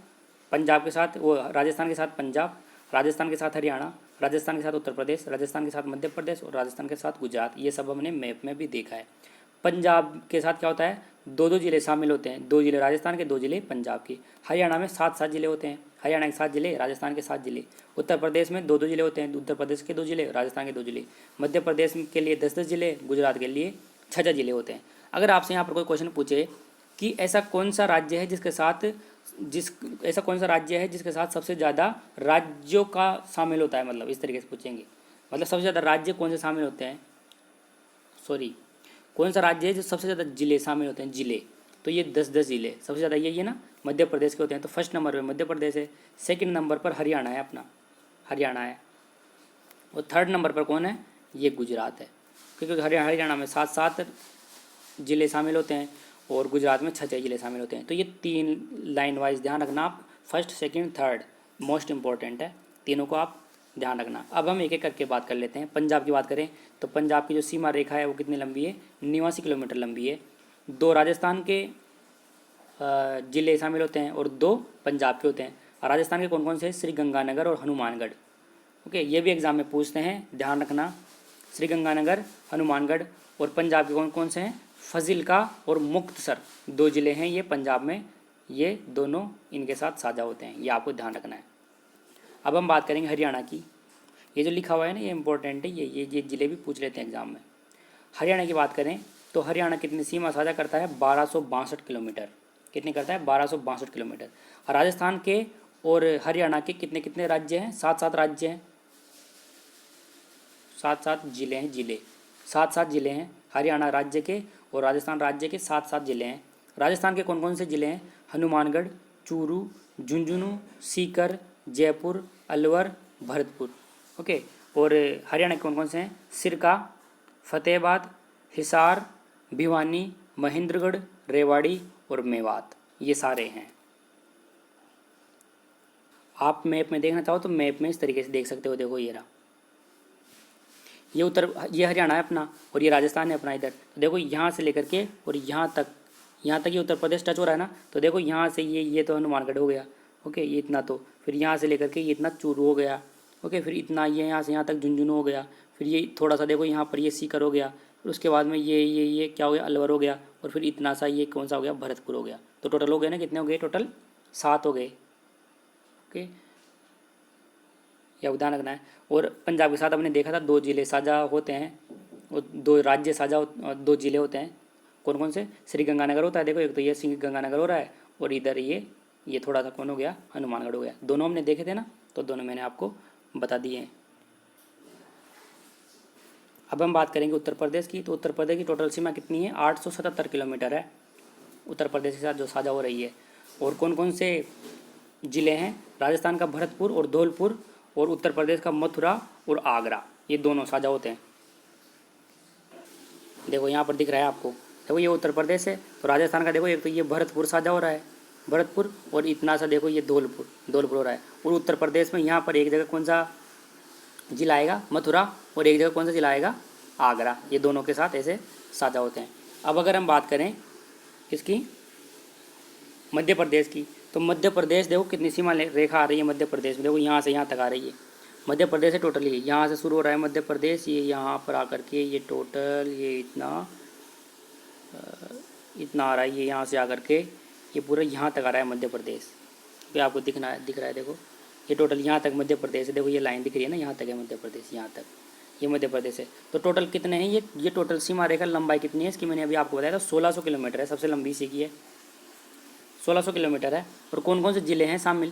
पंजाब के साथ, वो राजस्थान के साथ पंजाब, राजस्थान के साथ हरियाणा, राजस्थान के साथ उत्तर प्रदेश, राजस्थान के साथ मध्य प्रदेश और राजस्थान के साथ गुजरात। ये सब हमने मैप में भी देखा है। पंजाब के साथ क्या होता है, 2 जिले शामिल होते हैं, 2 जिले राजस्थान के, 2 जिले पंजाब के। हरियाणा में 7 जिले होते हैं, हरियाणा के 7 जिले, राजस्थान के 7 जिले। उत्तर प्रदेश में 2 जिले होते हैं, उत्तर प्रदेश के 2 जिले, राजस्थान के 2 जिले। मध्य प्रदेश के लिए 10 जिले, गुजरात के लिए 6 जिले होते हैं। अगर आपसे यहाँ पर कोई क्वेश्चन पूछे कि ऐसा कौन सा राज्य है जिसके साथ सबसे ज़्यादा राज्यों का शामिल होता है, मतलब इस तरीके से पूछेंगे, मतलब सबसे ज़्यादा राज्य कौन से शामिल होते हैं, कौन सा राज्य है जो सबसे ज़्यादा जिले शामिल होते हैं, जिले, तो ये 10 जिले सबसे ज़्यादा यही है ना, मध्य प्रदेश के होते हैं। तो फर्स्ट नंबर पे मध्य प्रदेश है, सेकंड नंबर पर हरियाणा है, अपना हरियाणा है, और थर्ड नंबर पर कौन है, ये गुजरात है। क्योंकि हरियाणा में 7 जिले शामिल होते हैं और गुजरात में 6 जिले शामिल होते हैं। तो ये 3 लाइन वाइज ध्यान रखना आप, first second third most important है, तीनों को आप ध्यान रखना। अब हम एक एक करके बात कर लेते हैं। पंजाब की बात करें तो पंजाब की जो सीमा रेखा है वो कितनी लंबी है, 89 किलोमीटर लंबी है। 2 राजस्थान के ज़िले शामिल होते हैं और 2 पंजाब के होते हैं। राजस्थान के कौन कौन से? श्री गंगानगर और हनुमानगढ़। ओके, ये भी एग्जाम में पूछते हैं, ध्यान रखना। श्री गंगानगर, हनुमानगढ़। और पंजाब के कौन कौन से हैं? फजिल्का और मुक्तसर, 2 ज़िले हैं ये पंजाब में, ये दोनों इनके साथ साझा होते हैं, ये आपको ध्यान रखना है। अब हम बात करेंगे हरियाणा की। ये जो लिखा हुआ है ना, ये इंपॉर्टेंट है, ये ज़िले भी पूछ लेते हैं एग्जाम में। हरियाणा की बात करें तो हरियाणा कितनी सीमा साझा करता है? 1262 किलोमीटर। कितनी करता है? 1262 किलोमीटर। राजस्थान के और हरियाणा के कितने कितने राज्य हैं? 7-7 राज्य हैं, 7-7 जिले हैं, जिले 7-7 जिले हैं हरियाणा राज्य के, और राजस्थान राज्य के 7-7 जिले हैं। राजस्थान के कौन कौन से जिले हैं? हनुमानगढ़, चूरू, झुंझुनू, सीकर, जयपुर, अलवर, भरतपुर। ओके, और हरियाणा के कौन कौन से हैं? सिरका, फतेहाबाद, हिसार, भिवानी, महेंद्रगढ़, रेवाड़ी और मेवात, ये सारे हैं। आप मैप में देखना चाहो तो मैप में इस तरीके से देख सकते हो, देखो ये रहा, ये हरियाणा है अपना, और ये राजस्थान है अपना इधर। तो देखो यहाँ से लेकर के और यहाँ तक ये उत्तर प्रदेश टच हो रहा है ना, तो देखो यहाँ से ये तो हनुमानगढ़ हो गया। ओके, ये इतना, तो फिर यहाँ से लेकर के ये इतना चूरू हो गया। ओके, फिर इतना ये यहाँ से यहाँ तक झुंझुनू हो गया। फिर ये थोड़ा सा देखो यहाँ पर ये सीकर हो गया। फिर उसके बाद में ये क्या हो गया? अलवर हो गया। और फिर इतना सा ये कौन सा हो गया? भरतपुर हो गया। तो टोटल हो गए ना, कितने हो गए? टोटल 7 हो गए। ओके, या ध्यान रखना है। और पंजाब के साथ हमने देखा था 2 ज़िले साझा होते हैं, और 2 राज्य साझा 2 ज़िले होते हैं। कौन कौन से? श्री गंगानगर होता है, देखो एक तो ये श्री गंगानगर हो रहा है, और इधर ये थोड़ा सा कौन हो गया? हनुमानगढ़ हो गया। दोनों हमने देखे थे ना, तो दोनों मैंने आपको बता दिए हैं। अब हम बात करेंगे उत्तर प्रदेश की। तो उत्तर प्रदेश की टोटल सीमा कितनी है? 877 किलोमीटर है उत्तर प्रदेश के साथ जो साझा हो रही है। और कौन कौन से ज़िले हैं? राजस्थान का भरतपुर और धौलपुर, और उत्तर प्रदेश का मथुरा और आगरा, ये दोनों साझा होते हैं। देखो यहाँ पर दिख रहा है आपको, देखो ये उत्तर प्रदेश है, तो राजस्थान का देखो एक तो ये भरतपुर साझा हो रहा है, भरतपुर, और इतना सा देखो ये धौलपुर हो रहा है। और उत्तर प्रदेश में यहाँ पर एक जगह कौन सा जिला आएगा? मथुरा, और एक जगह कौन सा जिला आएगा? आगरा, ये दोनों के साथ ऐसे साझा होते हैं। अब अगर हम बात करें किसकी? मध्य प्रदेश की। तो मध्य प्रदेश देखो कितनी सीमा रेखा आ रही है मध्य प्रदेश में, देखो यहाँ से यहाँ तक आ रही है। मध्य प्रदेश है टोटली, यहाँ से शुरू हो रहा है मध्य प्रदेश, ये यहाँ पर आकर के ये टोटल ये इतना आ रहा है, ये यहाँ से आकर के ये पूरा यहाँ तक आ रहा है मध्य प्रदेश। तो आपको दिख रहा है, देखो ये टोटल यहाँ तक मध्य प्रदेश है। देखो ये लाइन दिख रही है ना, यहाँ तक है मध्य प्रदेश, यहाँ तक ये मध्य प्रदेश है। तो टोटल कितने हैं ये टोटल सीमा रेखा लंबाई कितनी है इसकी? मैंने अभी आपको बताया था 1600 किलोमीटर है, सबसे लंबी सी की है, 1600 किलोमीटर है। और कौन कौन से ज़िले हैं शामिल?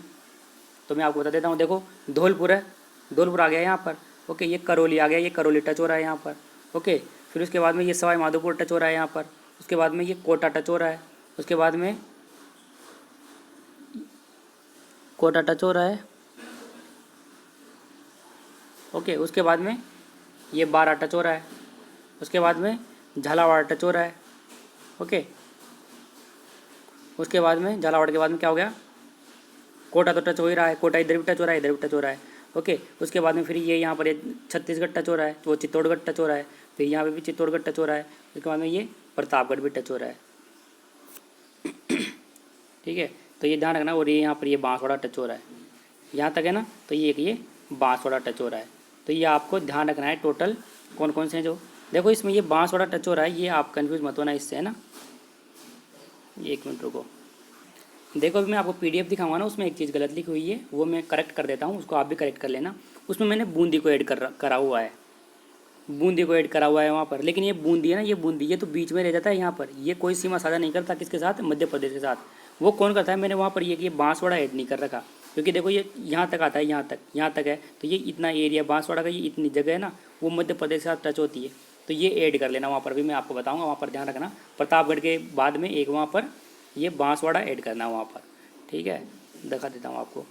तो मैं आपको बता देता हूँ। देखो धौलपुर है, धौलपुर आ गया यहाँ पर। ओके, ये करौली आ गया, ये करौली टच हो रहा है यहाँ पर। ओके, फिर उसके बाद में ये सवाई माधोपुर टच हो रहा है यहाँ पर। उसके बाद में ये कोटा टच हो रहा है। उसके बाद में कोटा टच हो रहा है। ओके, उसके बाद में ये बारा टच हो रहा है। उसके बाद में झालावाड़ टच हो रहा है। ओके, उसके बाद में झालावाड़ के बाद में क्या हो गया? कोटा तो टच हो ही रहा है, कोटा इधर भी टच हो रहा है, इधर भी टच हो रहा है। ओके, उसके बाद में फिर ये यहाँ पर ये छत्तीसगढ़ टच हो रहा है, वो चित्तौड़गढ़ टच हो रहा है, फिर यहाँ पे भी चित्तौड़गढ़ टच हो रहा है। उसके बाद में ये प्रतापगढ़ भी टच हो रहा है। ठीक है, तो ये ध्यान रखना। और ये यहाँ पर ये बांसवाड़ा टच हो रहा है, यहाँ तक है ना, तो ये बांसवाड़ा टच हो रहा है। तो ये आपको ध्यान रखना है टोटल कौन कौन से हैं जो। देखो इसमें ये बांसवाड़ा टच हो रहा है, ये आप कन्फ्यूज़ मत होना इससे, है ना। ये 1 मिनट रुको, देखो अभी मैं आपको PDF दिखाऊंगा ना, उसमें एक चीज़ गलत लिखी हुई है, वो मैं करेक्ट कर देता हूँ, उसको आप भी करेक्ट कर लेना। उसमें मैंने बूंदी को ऐड करा हुआ है, बूंदी को ऐड करा हुआ है वहाँ पर। लेकिन ये बूंदी है ना, ये बूंदी ये तो बीच में रह जाता है यहाँ पर, ये कोई सीमा साझा नहीं करता किसके साथ? मध्य प्रदेश के साथ। वो कौन करता है? मैंने वहाँ पर ये बांसवाड़ा ऐड नहीं कर रखा, क्योंकि देखो ये यहाँ तक आता है, यहाँ तक है, तो ये इतना एरिया बांसवाड़ा का, ये इतनी जगह है ना, वो मध्य प्रदेश के साथ टच होती है। तो ये ऐड कर लेना वहाँ पर भी, मैं आपको बताऊँगा, वहाँ पर ध्यान रखना। प्रतापगढ़ के बाद में एक वहाँ पर ये बांसवाड़ा ऐड करना वहाँ पर, ठीक है। दिखा देता हूँ आपको,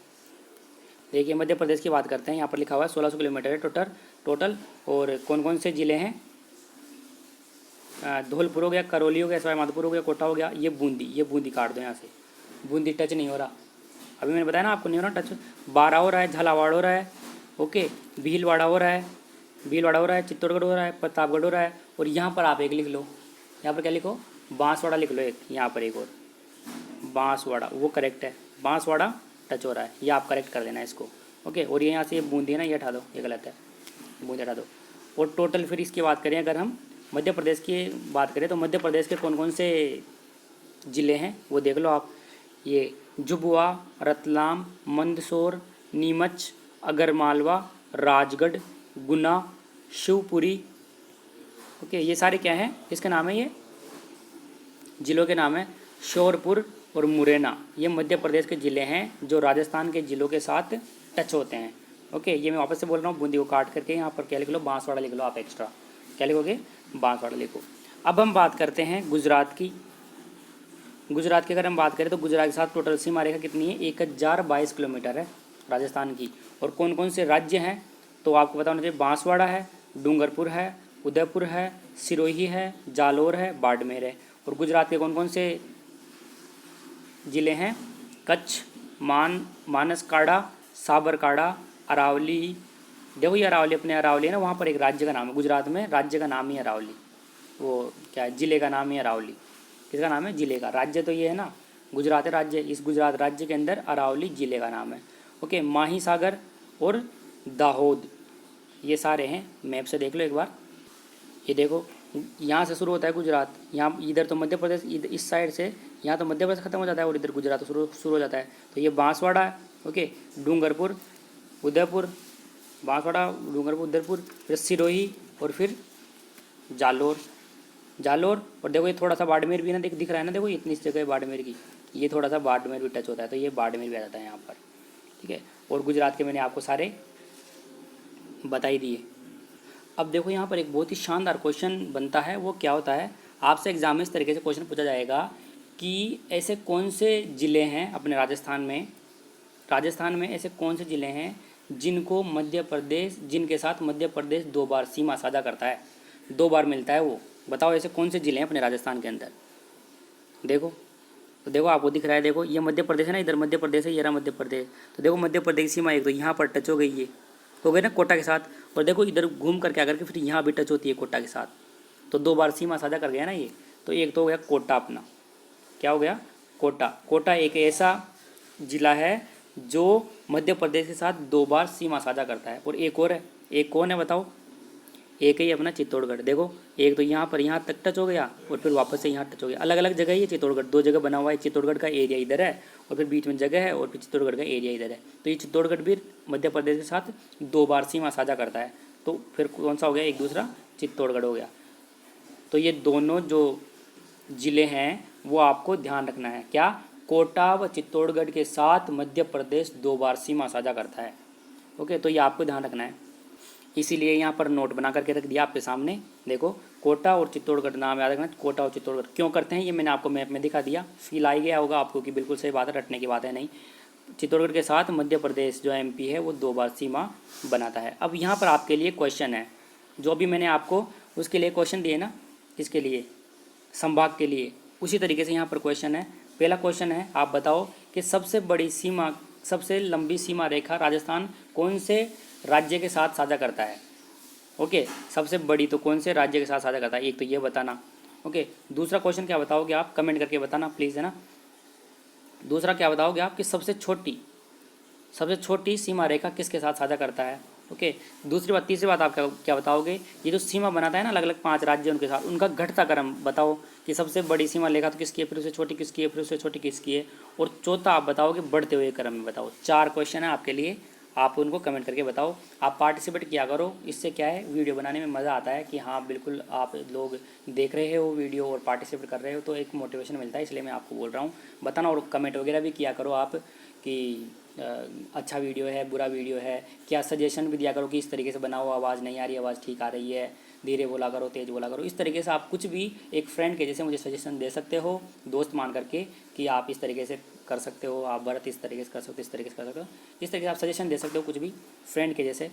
देखिए मध्य प्रदेश की बात करते हैं। यहाँ पर लिखा हुआ है 1600 किलोमीटर है टोटल। और कौन कौन से ज़िले हैं? धौलपुर हो गया, करौली हो गया, सवाई माधोपुर हो गया, कोटा हो गया, ये बूंदी काट दो यहाँ से, बूंदी टच नहीं हो रहा। अभी मैंने बताया ना आपको, नहीं हो रहा टच। बारा हो रहा है, झालावाड़ हो रहा है, ओके, भीलवाड़ा हो रहा है, चित्तौड़गढ़ हो रहा है, प्रतापगढ़ हो रहा है। और यहाँ पर आप एक लिख लो, यहाँ पर क्या लिखो? बांसवाड़ा लिख लो एक, यहाँ पर एक और बांसवाड़ा, वो करेक्ट है, बांसवाड़ा टच हो रहा है, ये आप करेक्ट कर देना इसको। ओके, और ये यहाँ से ये बूंदी है ना, ये हटा दो, ये गलत है, बूंदी हटा दो। और टोटल फिर इसकी बात करें अगर हम मध्य प्रदेश की बात करें तो मध्य प्रदेश के कौन कौन से ज़िले हैं वो देख लो आप। ये जुबुआ, रतलाम, मंदसौर, नीमच, अगरमालवा, राजगढ़, गुना, शिवपुरी। ओके, ये सारे क्या हैं, इसका नाम है, ये ज़िलों के नाम है। श्योरपुर और मुरैना, ये मध्य प्रदेश के ज़िले हैं जो राजस्थान के ज़िलों के साथ टच होते हैं। ओके, ये मैं वापस से बोल रहा हूँ, बूंदी को काट करके यहाँ पर क्या लिख लो, बांसवाड़ा लिख लो आप एक्स्ट्रा, क्या लिखोगे, बांसवाड़ा लिखो। अब हम बात करते हैं गुजरात की। गुजरात की अगर हम बात करें तो गुजरात के साथ टोटल सीमा रेखा कितनी है, 1022 किलोमीटर है राजस्थान की। और कौन कौन से राज्य हैं तो आपको पता होना चाहिए, बांसवाड़ा है, डूंगरपुर है, उदयपुर है, सिरोही है, जालोर है, बाड़मेर है। और गुजरात के कौन कौन से ज़िले हैं, कच्छ, मानसकाड़ा, साबरकाड़ा, अरावली। देखो ये अरावली, अपने अरावली है ना, वहाँ पर एक राज्य का नाम है, गुजरात में राज्य का नाम ही अरावली, वो क्या है, ज़िले का नाम ही अरावली। किसका नाम है, ज़िले का, राज्य तो ये है ना, गुजरात है राज्य, इस गुजरात राज्य के अंदर अरावली ज़िले का नाम है। ओके, माही सागर और दाहोद, ये सारे हैं, मैप से देख लो एक बार। ये देखो यहाँ से शुरू होता है गुजरात, यहाँ इधर तो मध्य प्रदेश, इधर इस साइड से यहाँ तो मध्य प्रदेश खत्म हो जाता है और इधर गुजरात शुरू हो जाता है। तो ये बांसवाड़ा है, ओके, डूंगरपुर, उदयपुर, बांसवाड़ा, डूंगरपुर, उदयपुर, फिर सिरोही और फिर जालोर। और देखो ये थोड़ा सा बाड़मेर भी ना दिख रहा है ना, देखो इतनी जगह है बाड़मेर की, ये थोड़ा सा बाड़मेर भी टच होता है, तो ये बाड़मेर भी आ जाता है यहाँ पर, ठीक है। और गुजरात के मैंने आपको सारे बता ही दिए। अब देखो यहाँ पर एक बहुत ही शानदार क्वेश्चन बनता है, वो क्या होता है, आपसे एग्जाम में इस तरीके से क्वेश्चन पूछा जाएगा कि ऐसे कौन से ज़िले हैं अपने राजस्थान में ऐसे कौन से ज़िले हैं जिनके साथ मध्य प्रदेश 2 बार सीमा साझा करता है, 2 बार मिलता है वो, बताओ ऐसे कौन से ज़िले हैं अपने राजस्थान के अंदर। देखो तो देखो आपको दिख रहा है, देखो ये मध्य प्रदेश है ना, इधर मध्य प्रदेश है, ये रहा मध्य प्रदेश। तो देखो मध्य प्रदेश की सीमा एक तो यहाँ पर टच हो गई, ये हो गई ना कोटा के साथ, और देखो इधर घूम करके आकर के फिर यहाँ भी टच होती है कोटा के साथ, तो 2 बार सीमा साझा कर गया ना ये। तो एक तो हो गया कोटा, अपना क्या हो गया, कोटा एक ऐसा ज़िला है जो मध्य प्रदेश के साथ 2 बार सीमा साझा करता है। और एक और है, एक कौन है बताओ, एक ही अपना चित्तौड़गढ़। देखो एक तो यहाँ पर यहाँ तक टच हो गया और फिर वापस से यहाँ टच हो गया, अलग अलग जगह ही है चित्तौड़गढ़, 2 जगह बना हुआ है, चित्तौड़गढ़ का एरिया इधर है और फिर बीच में जगह है और फिर चित्तौड़गढ़ का एरिया इधर है। तो ये चित्तौड़गढ़ भी मध्य प्रदेश के साथ 2 बार सीमा साझा करता है। तो फिर कौन सा हो गया, एक दूसरा चित्तौड़गढ़ हो गया। तो ये दोनों जो ज़िले हैं वो आपको ध्यान रखना है, क्या, कोटा व चित्तौड़गढ़ के साथ मध्य प्रदेश 2 बार सीमा साझा करता है। ओके, तो ये आपको ध्यान रखना है, इसीलिए यहाँ पर नोट बना करके रख दिया आपके सामने। देखो कोटा और चित्तौड़गढ़ नाम याद रखना, कोटा और चित्तौड़गढ़ क्यों करते हैं ये मैंने आपको मैप में दिखा दिया, फील आ गया होगा आपको कि बिल्कुल सही बात है, रटने की बात है नहीं। चित्तौड़गढ़ के साथ मध्य प्रदेश जो एमपी है वो 2 बार सीमा बनाता है। अब यहाँ पर आपके लिए क्वेश्चन है, जो भी मैंने आपको उसके लिए क्वेश्चन दिए ना, इसके लिए संभाग के लिए, उसी तरीके से यहाँ पर क्वेश्चन है। पहला क्वेश्चन है, आप बताओ कि सबसे लंबी सीमा रेखा राजस्थान कौन से राज्य के साथ साझा करता है। ओके, सबसे बड़ी तो कौन से राज्य के साथ साझा करता है, एक तो ये बताना। ओके, दूसरा क्वेश्चन क्या बताओगे आप, कमेंट करके बताना प्लीज़, है ना। दूसरा क्या बताओगे आप कि सबसे छोटी सीमा रेखा किसके साथ साझा करता है। ओके, तीसरी बात आप क्या बताओगे, ये जो सीमा बनाता है ना अलग अलग 5 राज्य उनके साथ, उनका घटता क्रम बताओ कि सबसे बड़ी सीमा रेखा तो किसकी है, फिर उससे छोटी किसकी है, फिर उससे छोटी किसकी है। और चौथा आप बताओगे बढ़ते हुए क्रम में बताओ। 4 क्वेश्चन है आपके लिए, आप उनको कमेंट करके बताओ। आप पार्टिसिपेट किया करो, इससे क्या है वीडियो बनाने में मज़ा आता है कि हाँ बिल्कुल आप लोग देख रहे हो वीडियो और पार्टिसिपेट कर रहे हो, तो एक मोटिवेशन मिलता है, इसलिए मैं आपको बोल रहा हूँ बताना। और कमेंट वगैरह भी किया करो आप कि अच्छा वीडियो है, बुरा वीडियो है, क्या सजेशन भी दिया करो कि इस तरीके से बनाओ, आवाज़ नहीं आ रही, आवाज़ ठीक आ रही है, धीरे बोला करो, तेज़ बोला करो। इस तरीके से आप कुछ भी एक फ्रेंड के जैसे मुझे सजेशन दे सकते हो, दोस्त मान करके कि आप इस तरीके से कर सकते हो, आप भरत इस तरीके से कर सकते हो, इस तरीके से कर सकते हो, इस तरीके से आप सजेशन दे सकते हो कुछ भी फ्रेंड के जैसे।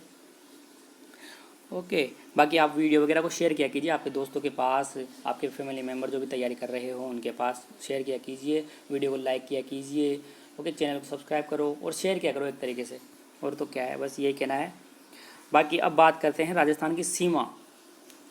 ओके, बाकी आप वीडियो वगैरह को शेयर किया कीजिए आपके दोस्तों के पास, आपके फैमिली मेम्बर जो भी तैयारी कर रहे हो उनके पास शेयर किया कीजिए, वीडियो को लाइक किया कीजिए। ओके, चैनल को सब्सक्राइब करो और शेयर किया करो एक तरीके से, और तो क्या है, बस यही कहना है। बाकी अब बात करते हैं राजस्थान की सीमा।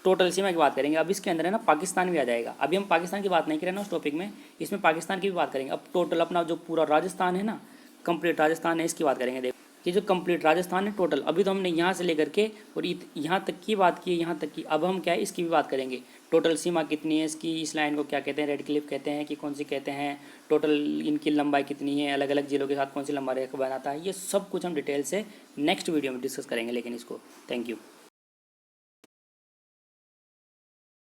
टोटल सीमा की बात करेंगे। अब इसके अंदर है ना पाकिस्तान भी आ जाएगा। अभी हम पाकिस्तान की बात नहीं करें ना उस टॉपिक में, इसमें पाकिस्तान की भी बात करेंगे। अब टोटल अपना जो पूरा राजस्थान है ना, कंप्लीट राजस्थान है, इसकी बात करेंगे। देखो ये जो कंप्लीट राजस्थान है टोटल, अभी तो हमने यहाँ से लेकर के और यहाँ तक की बात की है, यहाँ तक की। अब हम क्या है इसकी भी बात करेंगे, टोटल सीमा कितनी है इसकी, इस लाइन को क्या कहते हैं, रेड क्लिफ कहते हैं कि कौन सी कहते हैं, टोटल इनकी लंबाई कितनी है, अलग अलग जिलों के साथ कौन सी लंबाई रेखा बनाता है, ये सब कुछ हम डिटेल से नेक्स्ट वीडियो में डिस्कस करेंगे। लेकिन इसको थैंक यू।